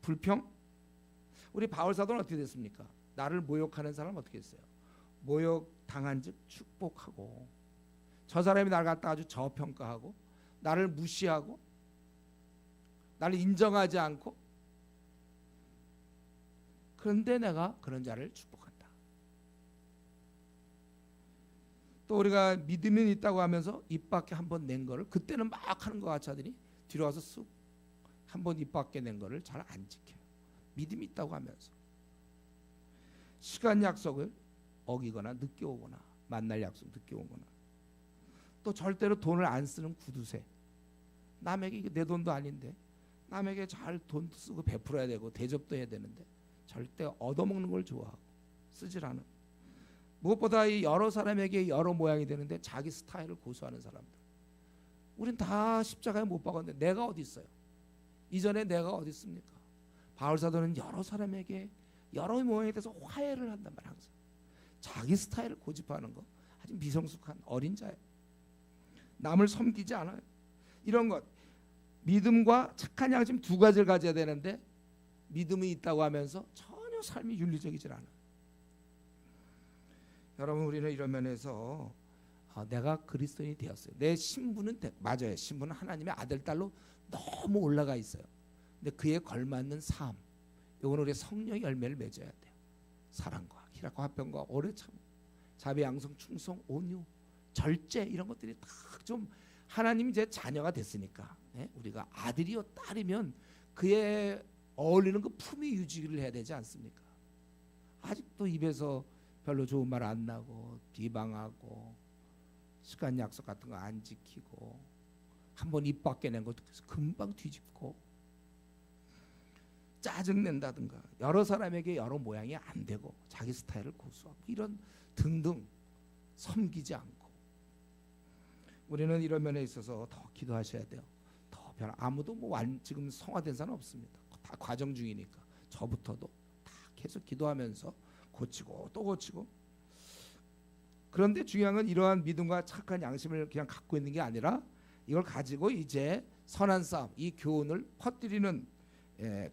불평. 우리 바울 사도는 어떻게 됐습니까? 나를 모욕하는 사람은 어떻게 했어요? 모욕당한 즉 축복하고, 저 사람이 나를 갖다 아주 저평가하고 나를 무시하고 나를 인정하지 않고, 그런데 내가 그런 자를 축복한다. 또 우리가 믿음이 있다고 하면서 입 밖에 한 번 낸 거를 그때는 막 하는 것 같이 하더니 뒤로 와서 쑥 한 번 입 밖에 낸 거를 잘 안 지켜요. 믿음이 있다고 하면서 시간 약속을 어기거나 늦게 오거나, 만날 약속 늦게 오거나, 또 절대로 돈을 안 쓰는 구두쇠. 남에게 이게 내 돈도 아닌데 남에게 잘 돈 쓰고 베풀어야 되고 대접도 해야 되는데 절대 얻어먹는 걸 좋아하고 쓰질 않아. 무엇보다 이 여러 사람에게 여러 모양이 되는데 자기 스타일을 고수하는 사람들. 우린 다 십자가에 못 박았는데 내가 어디 있어요? 이전에 내가 어디 있습니까? 바울 사도는 여러 사람에게 여러 모양에 대해서 화해를 한단 말이야. 항상 자기 스타일을 고집하는 거 아주 미성숙한 어린 자예요. 남을 섬기지 않아요. 이런 것, 믿음과 착한 양심 두 가지를 가져야 되는데 믿음이 있다고 하면서 전혀 삶이 윤리적이질 않아요. 여러분, 우리는 이런 면에서 내가 그리스도인이 되었어요. 내 신분은 맞아요. 신분은 하나님의 아들 딸로 너무 올라가 있어요. 근데 그에 걸맞는 삶, 이건 우리 성령의 열매를 맺어야 돼요. 사랑과 희락과 화평과 오래 참, 자비, 양성, 충성, 온유, 절제, 이런 것들이 다 좀 하나님 이제 자녀가 됐으니까, 우리가 아들이요 딸이면 그에 어울리는 그 품위 유지를 해야 되지 않습니까? 아직도 입에서 별로 좋은 말 안 나고 비방하고 시간 약속 같은 거 안 지키고 한번 입 밖에 낸 것도 금방 뒤집고 짜증낸다든가 여러 사람에게 여러 모양이 안 되고 자기 스타일을 고수하고 이런 등등 섬기지 않고, 우리는 이런 면에 있어서 더 기도하셔야 돼요. 더 아무도 지금 성화된 사람 없습니다. 다 과정 중이니까 저부터도 다 계속 기도하면서 고치고 또 고치고. 그런데 중요한 건 이러한 믿음과 착한 양심을 그냥 갖고 있는 게 아니라 이걸 가지고 이제 선한 싸움, 이 교훈을 퍼뜨리는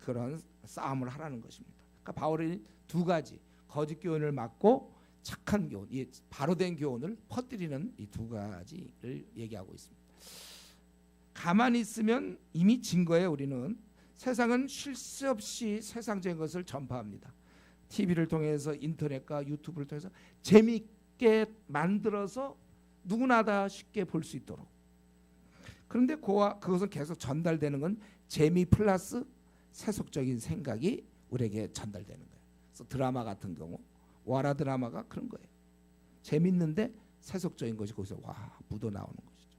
그런 싸움을 하라는 것입니다. 그러니까 바울이 두 가지, 거짓 교훈을 막고 착한 교훈, 이 바로 된 교훈을 퍼뜨리는 이 두 가지를 얘기하고 있습니다. 가만히 있으면 이미 진 거예요. 우리는 세상은 쉴 새 없이 세상적인 것을 전파합니다. TV를 통해서, 인터넷과 유튜브를 통해서 재미있게 만들어서 누구나 다 쉽게 볼 수 있도록. 그런데 그것은 계속 전달되는 건 재미 플러스 세속적인 생각이 우리에게 전달되는 거예요. 그래서 드라마 같은 경우, 와라 드라마가 그런 거예요. 재밌는데 세속적인 것이 거기서 묻어 나오는 것이죠.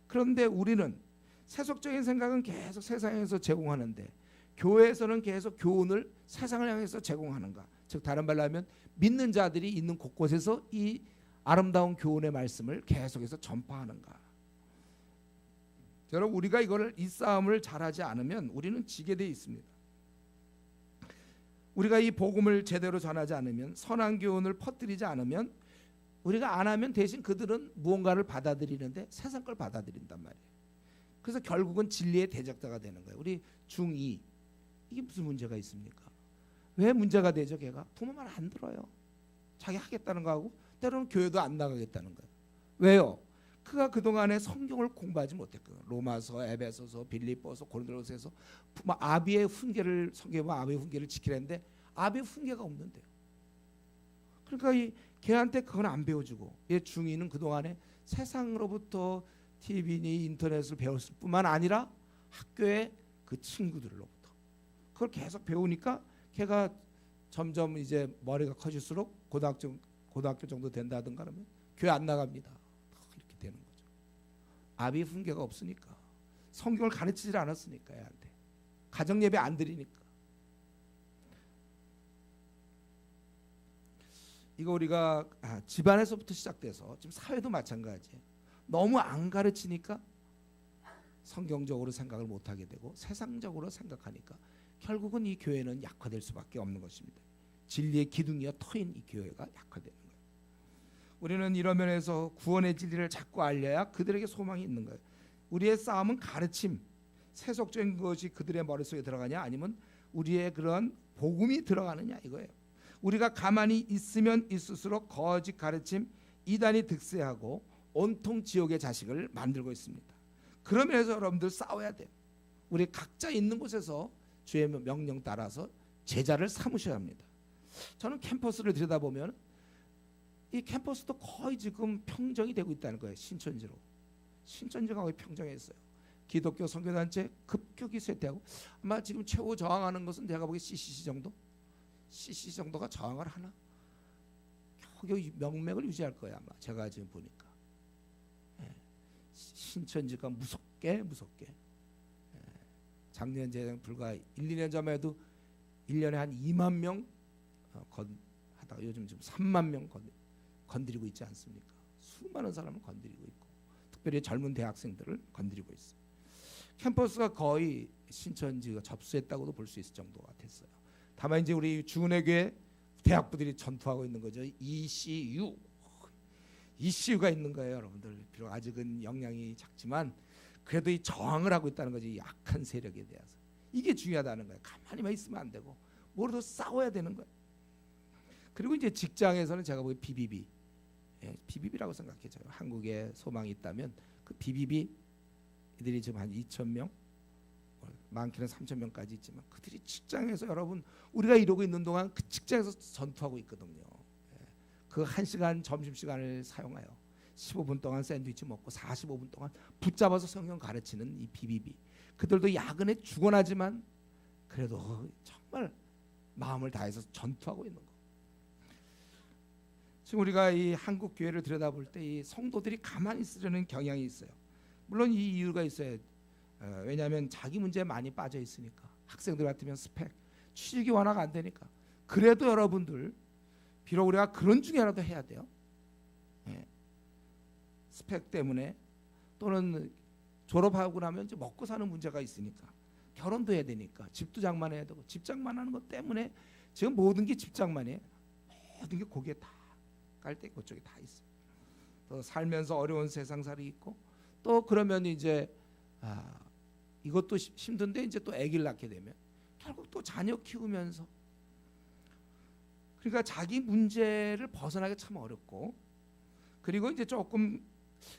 그런데 우리는 세속적인 생각은 계속 세상에서 제공하는데 교회에서는 계속 교훈을 세상을 향해서 제공하는가? 즉 다른 말로 하면 믿는 자들이 있는 곳곳에서 이 아름다운 교훈의 말씀을 계속해서 전파하는가? 여러분, 우리가 이 싸움을 잘하지 않으면 우리는 지게 돼 있습니다. 우리가 이 복음을 제대로 전하지 않으면, 선한 교훈을 퍼뜨리지 않으면, 우리가 안 하면 대신 그들은 무언가를 받아들이는데 세상 걸 받아들인단 말이에요. 그래서 결국은 진리의 대적자가 되는 거예요. 우리 중2 이게 무슨 문제가 있습니까? 왜 문제가 되죠? 걔가 부모 말 안 들어요. 자기 하겠다는 거 하고 때로는 교회도 안 나가겠다는 거예요. 왜요? 그가 그동안에 성경을 공부하지 못했거든요. 로마서, 에베소서, 빌립보서, 고린도서에서 아비의 훈계를, 성경과 아비의 훈계를 지키려는데 아비의 훈계가 없는데요. 그러니까 걔한테 그건 안 배워주고, 얘 중2는 그동안에 세상으로부터 TV니 인터넷을 배웠을 뿐만 아니라 학교의 그 친구들로부터 그걸 계속 배우니까 걔가 점점 이제 머리가 커질수록 고등학교 정도 된다든가 그러면 교회 안 나갑니다. 이렇게 되는 거죠. 아비의 훈계가 없으니까, 성경을 가르치질 않았으니까, 애한테 가정 예배 안 드리니까. 이거 우리가 집안에서부터 시작돼서 지금 사회도 마찬가지예요. 너무 안 가르치니까 성경적으로 생각을 못하게 되고 세상적으로 생각하니까 결국은 이 교회는 약화될 수밖에 없는 것입니다. 진리의 기둥이여 터인 이 교회가 약화되는 거예요. 우리는 이런 면에서 구원의 진리를 자꾸 알려야 그들에게 소망이 있는 거예요. 우리의 싸움은 가르침, 세속적인 것이 그들의 머릿속에 들어가냐, 아니면 우리의 그런 복음이 들어가느냐, 이거예요. 우리가 가만히 있으면 있을수록 거짓 가르침, 이단이 득세하고 온통 지옥의 자식을 만들고 있습니다. 그러면서 여러분들 싸워야 돼요. 우리 각자 있는 곳에서 주의 명령 따라서 제자를 삼으셔야 합니다. 저는 캠퍼스를 들여다보면 이 캠퍼스도 거의 지금 평정이 되고 있다는 거예요. 신천지가 거의 평정했어요. 기독교 선교단체 급격히 쇠퇴하고, 아마 지금 최고 저항하는 것은 내가 보기에 CCC 정도? CCC 정도가 저항을 하나? 겨우 명맥을 유지할 거예요, 아마 제가 지금 보니까. 신천지가 무섭게 작년 재작 불과 1, 2년 전만 해도 1년에 한 2만 명 하다가 요즘 지금 3만 명 건드리고 있지 않습니까? 수많은 사람을 건드리고 있고, 특별히 젊은 대학생들을 건드리고 있어요. 캠퍼스가 거의 신천지가 접수했다고도 볼 수 있을 정도가 됐어요. 다만 이제 우리 주은혜 교회 대학부들이 전투하고 있는 거죠. ECU가 있는 거예요, 여러분들. 비록 아직은 영향이 작지만 그래도 이 저항을 하고 있다는 거지, 약한 세력에 대해서. 이게 중요하다는 거예요. 가만히만 있으면 안 되고 뭐라도 싸워야 되는 거예요. 그리고 이제 직장에서는 제가 보기에 BBB라고 생각해줘요. 한국에 소망이 있다면 그 BBB 이들이 지금 한 2,000명, 많게는 3,000명까지 있지만 그들이 직장에서, 여러분, 우리가 이러고 있는 동안 그 직장에서 전투하고 있거든요. 그 1시간 점심시간을 사용하여 15분 동안 샌드위치 먹고 45분 동안 붙잡아서 성경 가르치는 이 BBB, 그들도 야근에 죽어나지만 그래도 정말 마음을 다해서 전투하고 있는 거. 지금 우리가 이 한국 교회를 들여다볼 때 이 성도들이 가만히 있으려는 경향이 있어요. 물론 이 이유가 있어요. 왜냐하면 자기 문제에 많이 빠져 있으니까. 학생들 같으면 스펙, 취직이 완화가 안 되니까. 그래도 여러분들, 비록 우리가 그런 중에라도 해야 돼요. 스펙 때문에, 또는 졸업하고 나면 이제 먹고 사는 문제가 있으니까, 결혼도 해야 되니까, 집도 장만해야 되고, 집 장만하는 것 때문에 지금 모든 게 집 장만이에요. 모든 게 거기에 다 깔때 그쪽에 다 있어요. 또 살면서 어려운 세상살이 있고, 또 그러면 이제 이것도 힘든데 이제 또 아기를 낳게 되면 결국 또 자녀 키우면서, 그러니까 자기 문제를 벗어나기 참 어렵고, 그리고 이제 조금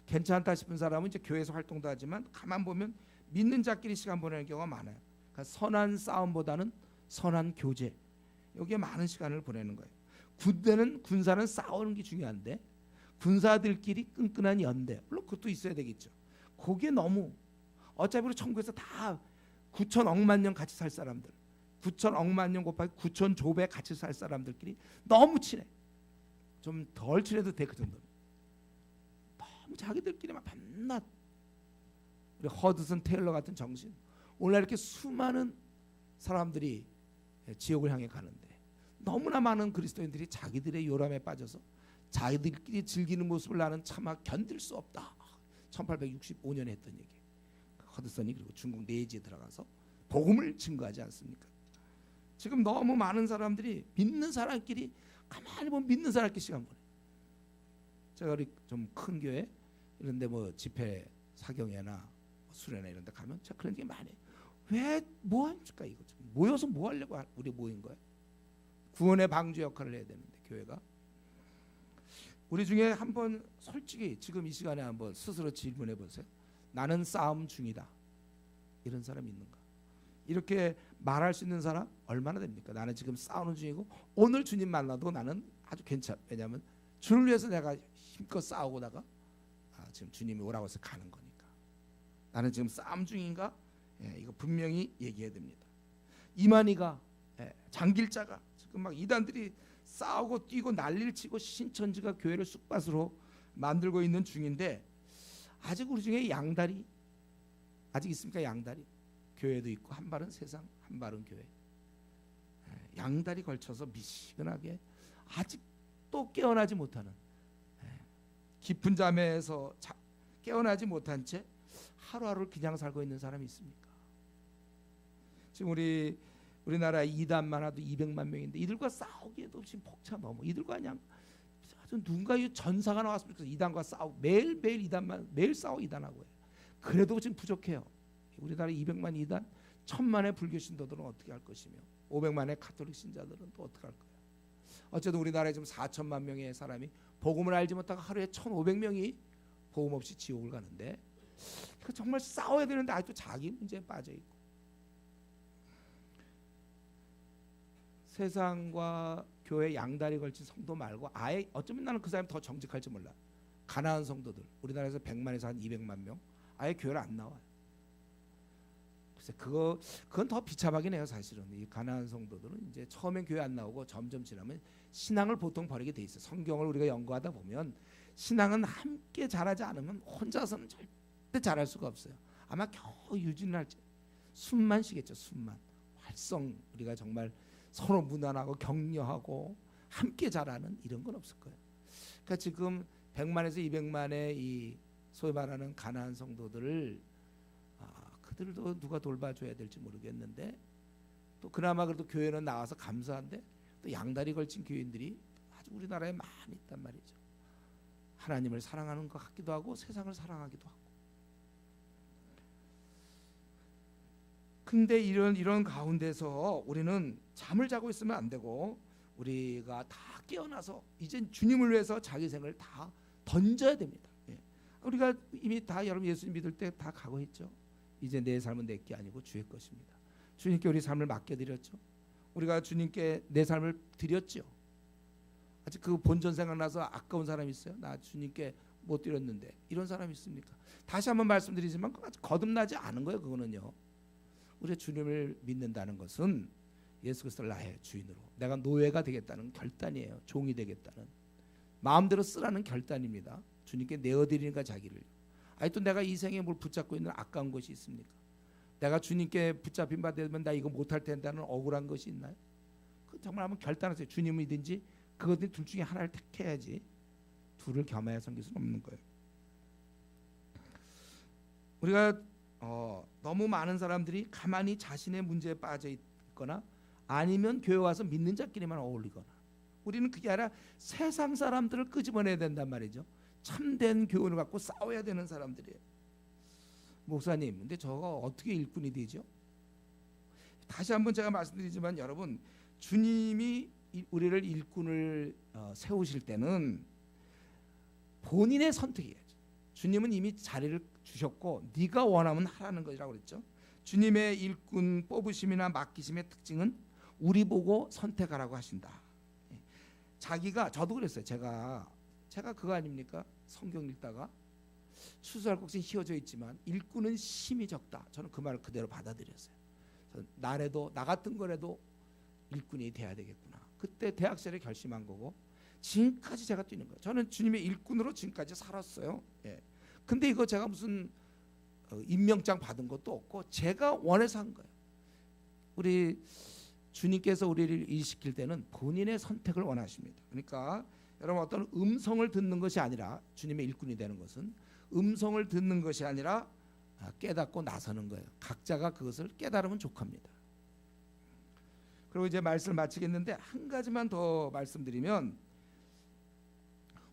괜찮다 싶은 사람은 이제 교회에서 활동도 하지만 가만 보면 믿는 자끼리 시간 보내는 경우가 많아요. 그러니까 선한 싸움보다는 선한 교제, 여기에 많은 시간을 보내는 거예요. 군사는 싸우는 게 중요한데 군사들끼리 끈끈한 연대, 물론 그것도 있어야 되겠죠. 그게 너무, 어차피 우리 천국에서 다 9천억만 년 같이 살 사람들, 9천억만 년 곱하기 9천 조배 같이 살 사람들끼리 너무 친해. 좀 덜 친해도 돼, 그 정도는. 너무 자기들끼리만 밤낮, 우리 허드슨 테일러 같은 정신. 오늘날 이렇게 수많은 사람들이 지옥을 향해 가는데 너무나 많은 그리스도인들이 자기들의 요람에 빠져서 자기들끼리 즐기는 모습을 나는 차마 견딜 수 없다. 1865년에 했던 얘기. 허드슨이 그리고 중국 내지에 들어가서 복음을 증거하지 않습니까? 지금 너무 많은 사람들이 믿는 사람끼리 가만히 보면 믿는 사람끼리 시간 보내. 제가 우리 좀 큰 교회 이런데 뭐 집회 사경회나 수련회 이런데 가면 제가 그런 게 많아요. 왜 뭐 합니까 이거? 모여서 뭐 하려고 우리 모인 거예요? 구원의 방주 역할을 해야 되는데 교회가. 우리 중에 한번 솔직히 지금 이 시간에 한번 스스로 질문해 보세요. 나는 싸움 중이다. 이런 사람이 있는가? 이렇게 말할 수 있는 사람 얼마나 됩니까? 나는 지금 싸우는 중이고 오늘 주님 만나도 나는 아주 괜찮아. 왜냐하면 주를 위해서 내가 힘껏 싸우고다가 지금 주님이 오라고 해서 가는 거니까. 나는 지금 싸움 중인가? 이거 분명히 얘기해야 됩니다. 이만희가 장길자가 지금 막 이단들이 싸우고 뛰고 난리를 치고 신천지가 교회를 쑥밭으로 만들고 있는 중인데 아직 우리 중에 양다리 아직 있습니까? 양다리 교회도 있고 한 발은 세상 한 발은 교회. 양다리 걸쳐서 미시근하게 아직도 깨어나지 못하는 깊은 잠에서 깨어나지 못한 채 하루하루를 그냥 살고 있는 사람이 있습니까? 지금 우리나라 이단만 해도 200만 명인데 이들과 싸우기에도 지금 벅차 너무 이들과 그냥 아주 누군가 전사가 나왔으면 좋겠어. 이단과 싸우고 매일 이단만 매일 싸우고 이단하고 해요. 그래도 지금 부족해요. 우리나라 200만 이단 1000만의 불교 신도들은 어떻게 할 것이며 500만의 가톨릭 신자들은 또 어떻게 할 거예요? 어쨌든 우리나라에 지금 4천만 명의 사람이 복음을 알지 못하고 하루에 1,500명이 복음 없이 지옥을 가는데 정말 싸워야 되는데 아직도 자기 문제에 빠져 있고 세상과 교회 양다리 걸친 성도 말고 아예 어쩌면 나는 그 사람이 더 정직할지 몰라. 가난한 성도들 우리나라에서 100만에서 한 200만 명 아예 교회를 안 나와요. 글쎄 그건 더 비참하긴 해요. 사실은 이 가난한 성도들은 이제 처음엔 교회 안 나오고 점점 지나면 신앙을 보통 버리게 돼 있어. 성경을 우리가 연구하다 보면 신앙은 함께 자라지 않으면 혼자서는 절대 자랄 수가 없어요. 아마 겨우 유진을 할지 숨만 쉬겠죠. 숨만 활성 우리가 정말 서로 무난하고 격려하고 함께 자라는 이런 건 없을 거예요. 그러니까 지금 100만에서 200만의 이 소위 말하는 가난한 성도들을 그들도 누가 돌봐줘야 될지 모르겠는데 또 그나마 그래도 교회는 나와서 감사한데 또 양다리 걸친 교인들이 아주 우리나라에 많이 있단 말이죠. 하나님을 사랑하는 것 같기도 하고 세상을 사랑하기도 하고. 근데 이런 가운데서 우리는 잠을 자고 있으면 안 되고 우리가 다 깨어나서 이제 주님을 위해서 자기 생을 다 던져야 됩니다. 우리가 이미 다 여러분 예수님 믿을 때 다 각오했죠. 이제 내 삶은 내 게 아니고 주의 것입니다. 주님께 우리 삶을 맡겨드렸죠. 우리가 주님께 내 삶을 드렸죠. 아직 그 본전 생각나서 아까운 사람 있어요? 나 주님께 못 드렸는데 이런 사람 있습니까? 다시 한번 말씀드리지만 거듭나지 않은 거예요. 그거는요. 우리가 주님을 믿는다는 것은 예수 그리스도를 나의 주인으로 내가 노예가 되겠다는 결단이에요. 종이 되겠다는 마음대로 쓰라는 결단입니다. 주님께 내어드리니까 자기를 또 내가 이 생에 뭘 붙잡고 있는 아까운 것이 있습니까? 내가 주님께 붙잡힌 바 되면 나 이거 못할 텐다는 억울한 것이 있나요? 정말 한번 결단하세요. 주님이든지 그것들 둘 중에 하나를 택해야지 둘을 겸하여 섬길 수는 없는 거예요. 우리가 너무 많은 사람들이 가만히 자신의 문제에 빠져 있거나 아니면 교회 와서 믿는 자끼리만 어울리거나 우리는 그게 아니라 세상 사람들을 끄집어내야 된단 말이죠. 참된 교훈을 갖고 싸워야 되는 사람들이에요. 목사님, 근데 저거 어떻게 일꾼이 되죠? 다시 한번 제가 말씀드리지만 여러분 주님이 우리를 일꾼을 세우실 때는 본인의 선택이에요. 주님은 이미 자리를 주셨고 네가 원하면 하라는 것이라고 그랬죠. 주님의 일꾼 뽑으심이나 맡기심의 특징은 우리 보고 선택하라고 하신다. 자기가 저도 그랬어요. 제가 그거 아닙니까? 성경 읽다가 추수할 곡식 휘어져 있지만 일꾼은 심이 적다. 저는 그 말을 그대로 받아들였어요. 나래도 나 같은 거라도 일꾼이 돼야 되겠구나. 그때 대학 시절에 결심한 거고 지금까지 제가 뛰는 거예요. 저는 주님의 일꾼으로 지금까지 살았어요. 근데 이거 제가 무슨 임명장 받은 것도 없고 제가 원해서 한 거예요. 우리 주님께서 우리를 일시킬 때는 본인의 선택을 원하십니다. 그러니까 여러분 어떤 음성을 듣는 것이 아니라 주님의 일꾼이 되는 것은 음성을 듣는 것이 아니라 깨닫고 나서는 거예요. 각자가 그것을 깨달으면 족합니다. 그리고 이제 말씀을 마치겠는데 한 가지만 더 말씀드리면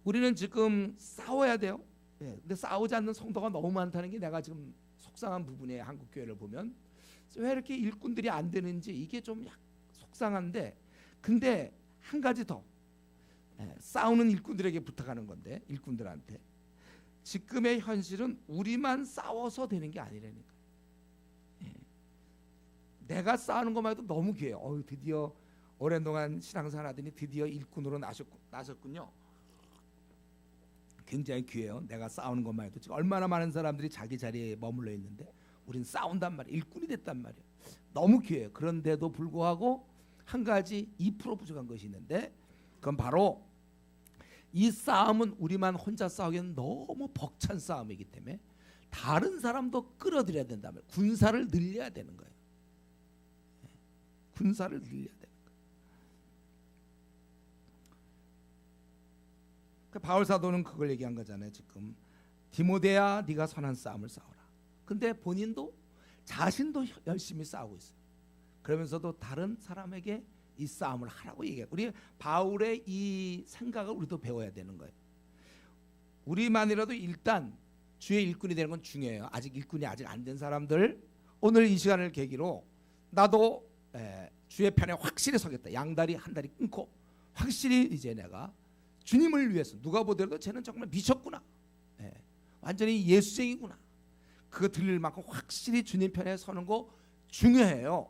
우리는 지금 싸워야 돼요. 근데 싸우지 않는 성도가 너무 많다는 게 내가 지금 속상한 부분이에요. 한국 교회를 보면 왜 이렇게 일꾼들이 안 되는지 이게 좀 속상한데, 근데 한 가지 더 싸우는 일꾼들에게 부탁하는 건데, 일꾼들한테 지금의 현실은 우리만 싸워서 되는 게 아니라니까. 내가 싸우는 것만 해도 너무 귀해요. 드디어 오랜 동안 신앙생활 하더니 드디어 일꾼으로 나셨군요. 굉장히 귀해요. 내가 싸우는 것만 해도 지금 얼마나 많은 사람들이 자기 자리에 머물러 있는데 우린 싸운단 말이에요. 일꾼이 됐단 말이에요. 너무 귀해요. 그런데도 불구하고 한 가지 2% 부족한 것이 있는데, 그건 바로 이 싸움은 우리만 혼자 싸우기엔 너무 벅찬 싸움이기 때문에 다른 사람도 끌어들여야 된다는 거예요. 군사를 늘려야 되는 거예요. 군사를 늘려야 되는 거예요. 바울 사도는 그걸 얘기한 거잖아요. 지금 디모데야 네가 선한 싸움을 싸워라. 근데 본인도 자신도 열심히 싸우고 있어요. 그러면서도 다른 사람에게 이 싸움을 하라고 얘기해요. 우리 바울의 이 생각을 우리도 배워야 되는 거예요. 우리만이라도 일단 주의 일꾼이 되는 건 중요해요. 아직 일꾼이 아직 안 된 사람들, 오늘 이 시간을 계기로 나도 주의 편에 확실히 서겠다. 양다리 한 다리 끊고 확실히 이제 내가 주님을 위해서, 누가 보더라도 쟤는 정말 미쳤구나, 완전히 예수쟁이구나, 그거 들릴 만큼 확실히 주님 편에 서는 거 중요해요.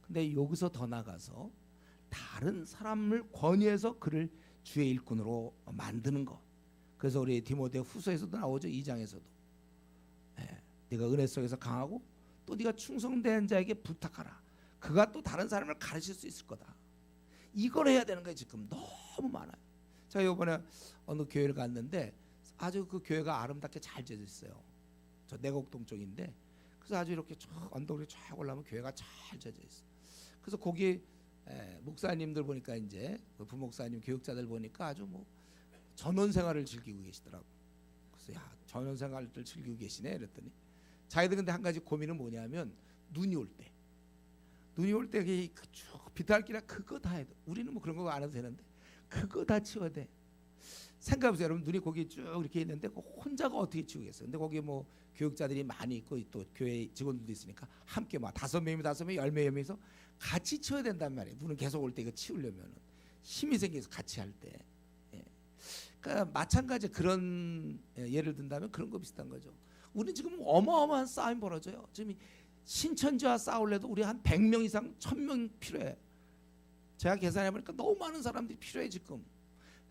근데 여기서 더 나가서 다른 사람을 권유해서 그를 주의 일꾼으로 만드는 것. 그래서 우리 디모데 후서에서도 나오죠. 2장에서도 네가 은혜 속에서 강하고 또 네가 충성된 자에게 부탁하라. 그가 또 다른 사람을 가르칠 수 있을 거다. 이걸 해야 되는 거예요. 지금 너무 많아요. 제가 이번에 어느 교회를 갔는데 아주 그 교회가 아름답게 잘 지어져 있어요. 저 내곡동 쪽인데, 그래서 아주 이렇게 쭉 언덕으로 쫙 올라오면 교회가 잘 지어져 있어요. 그래서 거기 목사님들 보니까 이제 부목사님 교육자들 보니까 아주 뭐 전원 생활을 즐기고 계시더라고. 그래서 야, 전원 생활을 즐기고 계시네 이랬더니, 자기들 근데 한 가지 고민은 뭐냐면 눈이 올 때 쭉 비탈길에 그거 다 해도, 우리는 뭐 그런 거 안 해도 되는데 그거 다 치워야 돼. 생각해보세요. 여러분, 눈이 거기 쭉 이렇게 있는데 혼자가 어떻게 치우겠어요? 근데 거기 뭐 교육자들이 많이 있고 또 교회 직원들도 있으니까 함께 막 5명이면 5명, 10명이서 같이 치워야 된단 말이에요. 눈은 계속 올 때 이거 치우려면 힘이 생겨서 같이 할 때. 그러니까 마찬가지 그런 예를 든다면 그런 거 비슷한 거죠. 우리는 지금 어마어마한 싸움이 벌어져요. 지금 신천지와 싸울래도 우리 한 100명 이상, 1000명 필요해. 제가 계산해 보니까 너무 많은 사람들이 필요해. 지금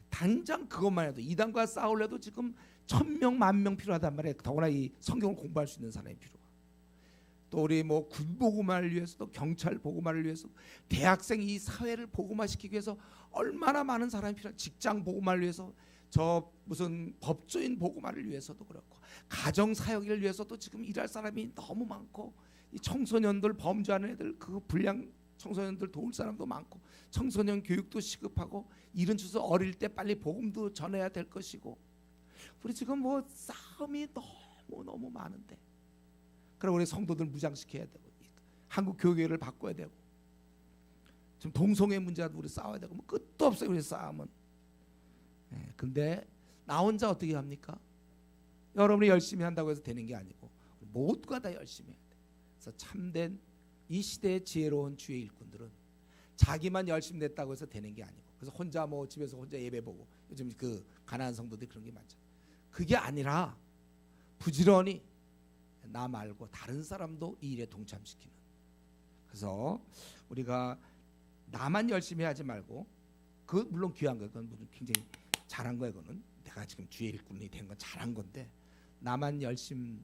당장 그것만 해도 이단과 싸울래도 지금 1000명, 10,000명 필요하단 말이에요. 더구나 이 성경을 공부할 수 있는 사람이 필요해. 또 우리 뭐 군 복음화를 위해서, 또 경찰 복음화를 위해서, 대학생 이 사회를 복음화시키기 위해서 얼마나 많은 사람이 필요해. 직장 복음화를 위해서, 저 무슨 법조인 복음화를 위해서도 그렇고, 가정 사역을 위해서도 지금 일할 사람이 너무 많고, 이 청소년들 범죄하는 애들 그 불량 청소년들 도울 사람도 많고, 청소년 교육도 시급하고, 이른 주서 어릴 때 빨리 복음도 전해야 될 것이고, 우리 지금 뭐 싸움이 너무 많은데, 그럼 우리 성도들 무장시켜야 되고, 한국 교회를 바꿔야 되고, 지금 동성애 문제도 우리 싸워야 되고, 뭐 끝도 없어요 우리 싸움은. 근데 나 혼자 어떻게 합니까? 여러분이 열심히 한다고 해서 되는 게 아니고 모두가 다 열심히 해야 돼. 그래서 참된 이 시대의 지혜로운 주의 일꾼들은 자기만 열심히 냈다고 해서 되는 게 아니고, 그래서 혼자 뭐 집에서 혼자 예배 보고, 요즘 그 가난한 성도들이 그런 게 많죠. 그게 아니라 부지런히 나 말고 다른 사람도 이 일에 동참시키는. 그래서 우리가 나만 열심히 하지 말고, 그 물론 귀한 거예요. 그건 굉장히 잘한 거예요. 그거는 내가 지금 주의 일꾼이 된 건 잘한 건데, 나만 열심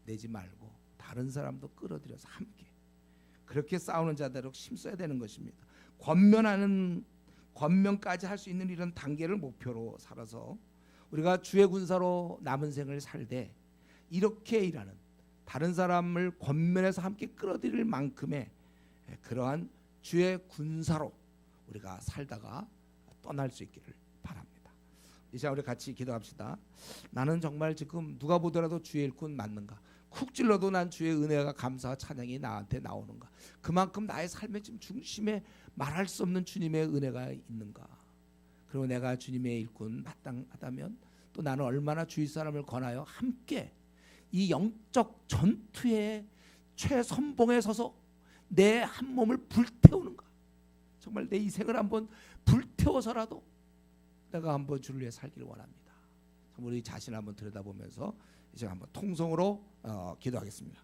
내지 말고 다른 사람도 끌어들여서 함께 그렇게 싸우는 자대로 힘써야 되는 것입니다. 권면까지 할 수 있는 이런 단계를 목표로 살아서 우리가 주의 군사로 남은 생을 살되, 이렇게 일하는 다른 사람을 권면해서 함께 끌어들일 만큼의 그러한 주의 군사로 우리가 살다가 떠날 수 있기를 바랍니다. 이제 우리 같이 기도합시다. 나는 정말 지금 누가 보더라도 주의 일꾼 맞는가? 쿡 찔러도 난 주의 은혜가 감사와 찬양이 나한테 나오는가? 그만큼 나의 삶의 지금 중심에 말할 수 없는 주님의 은혜가 있는가? 그리고 내가 주님의 일꾼 마땅하다면 또 나는 얼마나 주위 사람을 권하여 함께 이 영적 전투의 최선봉에 서서 내 한 몸을 불태우는가? 정말 내 인생을 한번 불태워서라도 내가 한번 주를 위해 살기를 원합니다. 우리 자신을 한번 들여다보면서 이제 한번 통성으로 기도하겠습니다.